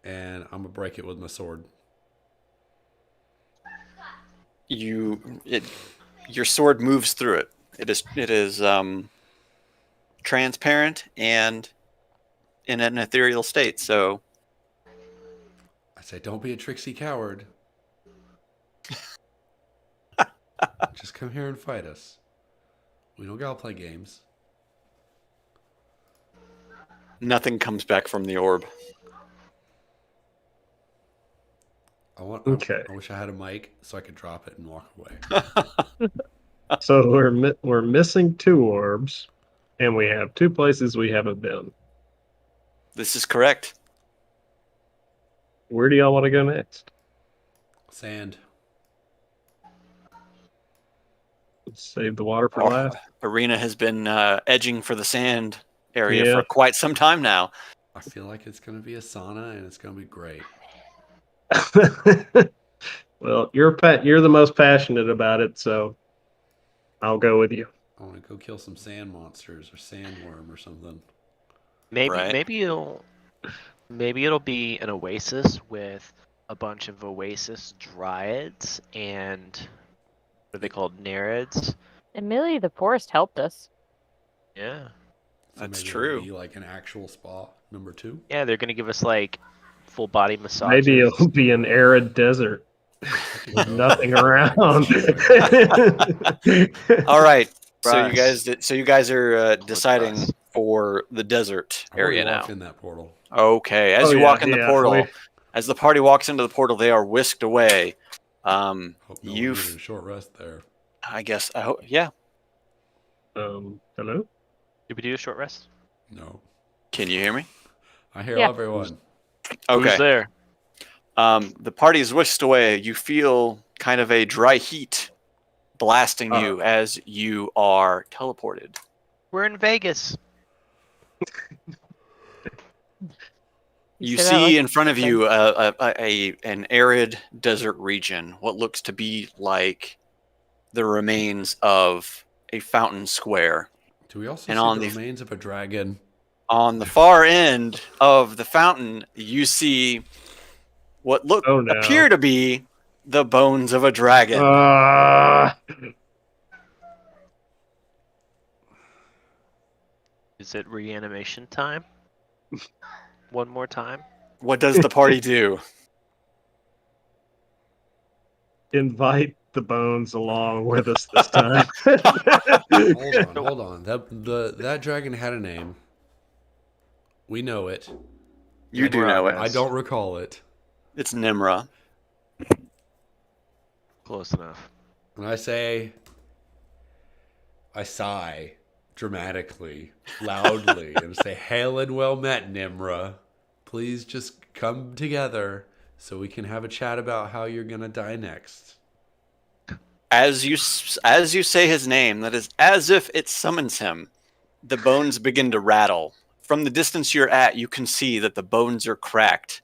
And I'm gonna break it with my sword." your sword moves through it. It is transparent and in an ethereal state. So I say, don't be a tricksy coward. Just come here and fight us. We don't gotta play games. nothing comes back from the orb. Okay. I wish I had a mic so I could drop it and walk away. So we're missing 2 orbs, and we have 2 places we haven't been. This is correct. Where do y'all want to go next? Sand. Let's save the water for Oh, last. Arena has been edging for the sand area Yeah. for quite some time now. I feel like it's gonna be a sauna and it's gonna be great. Well, you're the most passionate about it, so I'll go with you. I want to go kill some sand monsters or sandworm or something. Maybe Right. maybe it'll be an oasis with a bunch of oasis dryads and what are they called? Nereids. Amelia the Forest helped us. Yeah. So That's maybe true. It'll be like an actual spa number 2. Yeah, they're gonna give us like full body massage. Maybe it'll be an arid desert with nothing around. All right. So you Russ. guys are deciding Russ. for the desert I already area now. walked in that portal. Okay. As Oh, you yeah, walk in the yeah, portal, as the party walks into the portal, they are whisked away. Hope no one You've- needed a short rest there. I guess. I hope. Yeah. Hello? Did we do a short rest? No. Can you hear me? I hear Yeah. everyone. Okay. Who's there? The party is whisked away. You feel kind of a dry heat blasting you as you are teleported. We're in Vegas. You said that see like in front of thing. you an arid desert region, what looks to be like the remains of a fountain square. Do we also And see on the the- remains of a dragon? On the far end of the fountain, you see what look Oh, no. appear to be the bones of a dragon. Is it reanimation time? One more time. What does the party do? Invite the bones along with us this time. Hold on. That dragon had a name. We know it. You do know it. I don't recall it. It's Nimra. Close enough. And I sigh dramatically, loudly, and say, "Hail and well met, Nimra. Please just come together so we can have a chat about how you're gonna die next." As you say his name, that is as if it summons him. The bones begin to rattle. From the distance you're at, you can see that the bones are cracked.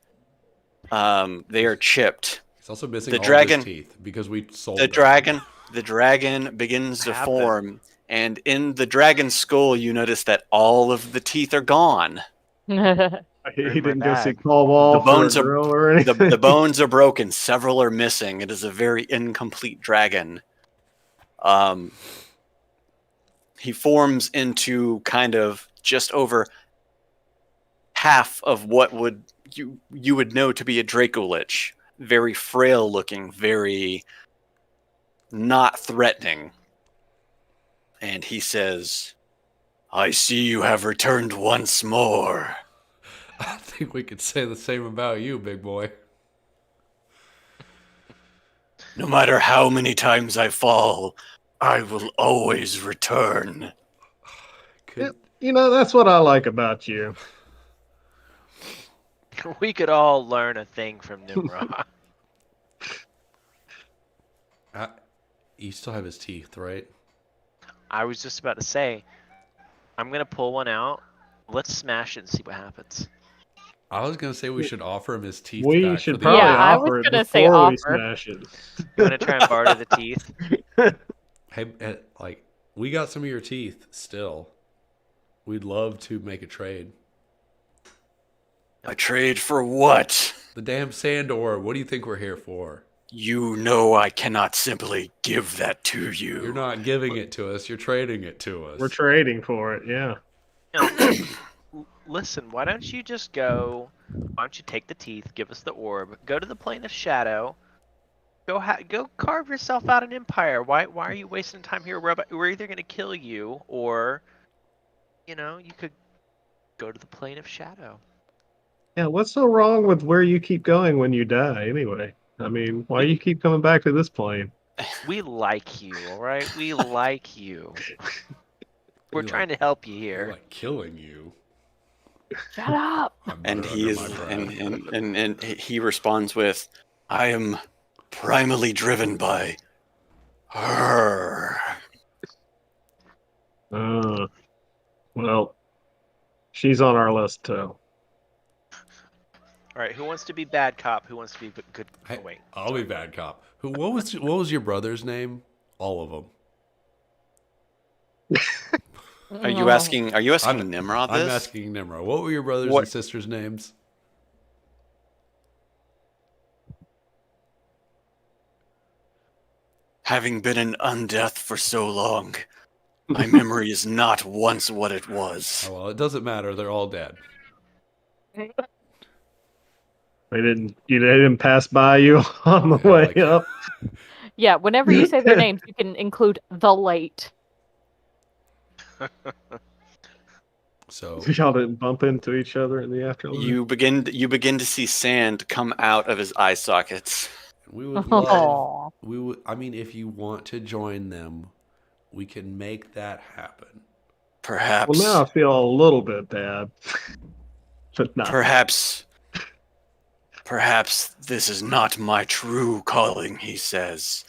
They are chipped. He's also missing The all dragon- of his teeth because we sold The them. dragon begins to What happened? form, and in the dragon's skull, you notice that all of the teeth are gone. He my didn't go see bag. Paul Wall The bones for a are- girl or anything. The bones are broken. Several are missing. It is a very incomplete dragon. He forms into kind of just over half of what you would know to be a Dracolich. Very frail looking, very not threatening. And he says, "I see you have returned once more." I think we could say the same about you, big boy. No matter how many times I fall, I will always return. Could, That's what I like about you. We could all learn a thing from Nimrod. you still have his teeth, right? I was just about to say, I'm gonna pull one out. Let's smash it and see what happens. I was gonna say we should offer him his teeth. We back should for the- probably Yeah, I was offer it gonna say before we offer. smash it. You wanna try and barter the teeth? Hey, like we got some of your teeth still. We'd love to make a trade. A trade for what? The damn sand ore. What do you think we're here for? You know I cannot simply give that to you. You're not giving it to us. You're trading it to us. We're trading for it. Yeah. Listen, why don't you just go? Why don't you take the teeth? Give us the orb. Go to the plane of shadow. Go carve yourself out an empire. Why are you wasting time here? We're either gonna kill you, or you could go to the plane of shadow. Yeah. What's so wrong with where you keep going when you die? Anyway, I mean, why you keep coming back to this plane? We like you, all right? We like you. We're We trying to help you We're here. like killing you. Shut up. I'm And better he under is, my breath. and he responds with, "I am primally driven by her." Well, she's on our list too. All right, who wants to be bad cop? Who wants to be good? Hey, Oh, wait. I'll be bad cop. What was your brother's name? All of them. Are you asking? Are you asking I'm- Nimrod I'm this? asking Nimrod. What were your brothers What- and sisters' names? Having been an undeath for so long, my memory is not once what it was. Oh well, it doesn't matter. They're all dead. They didn't pass by you on the Yeah, way like- up. Yeah, whenever you say their names, you can include the late. So Y'all didn't bump into each other in the afterlife. You begin to see sand come out of his eye sockets. we would love. Aw. We would. I mean, if you want to join them, we can make that happen. Perhaps, Well, now I feel a little bit bad, but not. perhaps this is not my true calling, he says.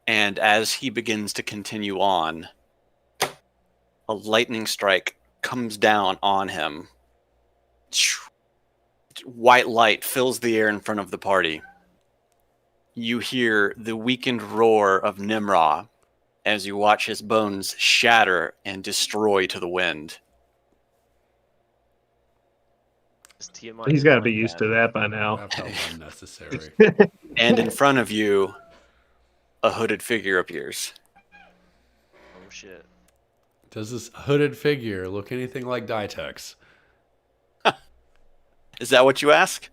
And as he begins to continue on, a lightning strike comes down on him. White light fills the air in front of the party. You hear the weakened roar of Nimrod as you watch his bones shatter and destroy to the wind. Is Tiamat He's in got to like be used that? to that by now. That felt unnecessary. And in front of you, a hooded figure appears. Oh shit. Does this hooded figure look anything like Ditex? Is that what you ask?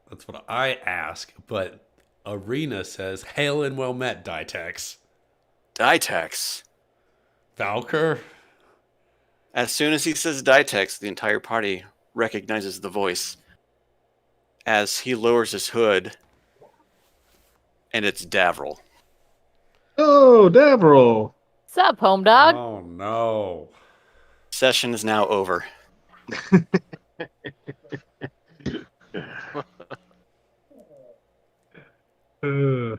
That's what I ask, but Arena says, "Hail and well met, Ditex." Ditex. Valker? As soon as he says Ditex, the entire party recognizes the voice. As he lowers his hood, and it's Davril. Oh, Davril. Sup, home dog? Oh no. Session is now over. Uh,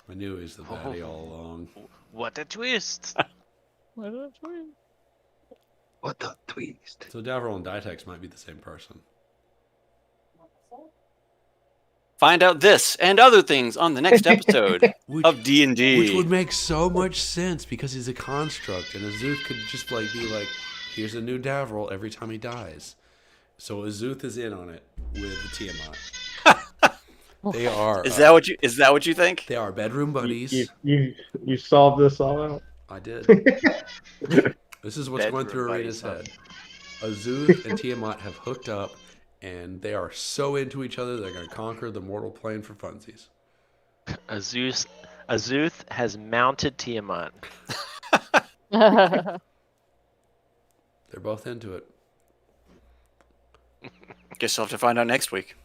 I knew he was the baddie all along. What a twist! what the twist? So Davril and Ditex might be the same person. Find out this and other things on the next episode Which, of D&D. which would make so much sense because he's a construct, and Azuth could just like be like, "Here's a new Davril every time he dies." So Azuth is in on it with the Tiamat. They are. Is that what you think? They are bedroom buddies. You solved this all out. I did. This is what's going Bedroom through buddies, Arena's head. Azuth and Tiamat have hooked up, and they are so into each other they're going to conquer the mortal plane for funsies. Azuth has mounted Tiamat. They're both into it. Guess you'll have to find out next week.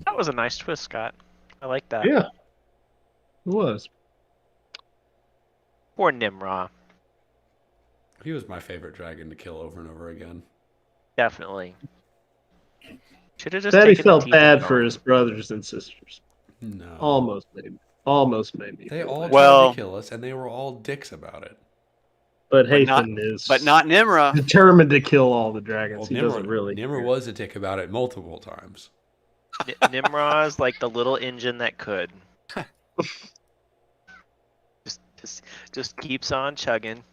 That was a nice twist, Scott. I like that. Yeah, it was. Poor Nimrod. He was my favorite dragon to kill over and over again. Definitely. Should have just Daddy taken the felt teeth bad and for gone. his brothers and sisters. No. Almost made me. They feel all bad. tried Well- to kill us, and they were all dicks about it. But not- Hasten is But not Nimrod. determined to kill all the dragons. Well, He doesn't really. Nimrod care. was a dick about it multiple times. Nimrod's like the little engine that could. just keeps on chugging.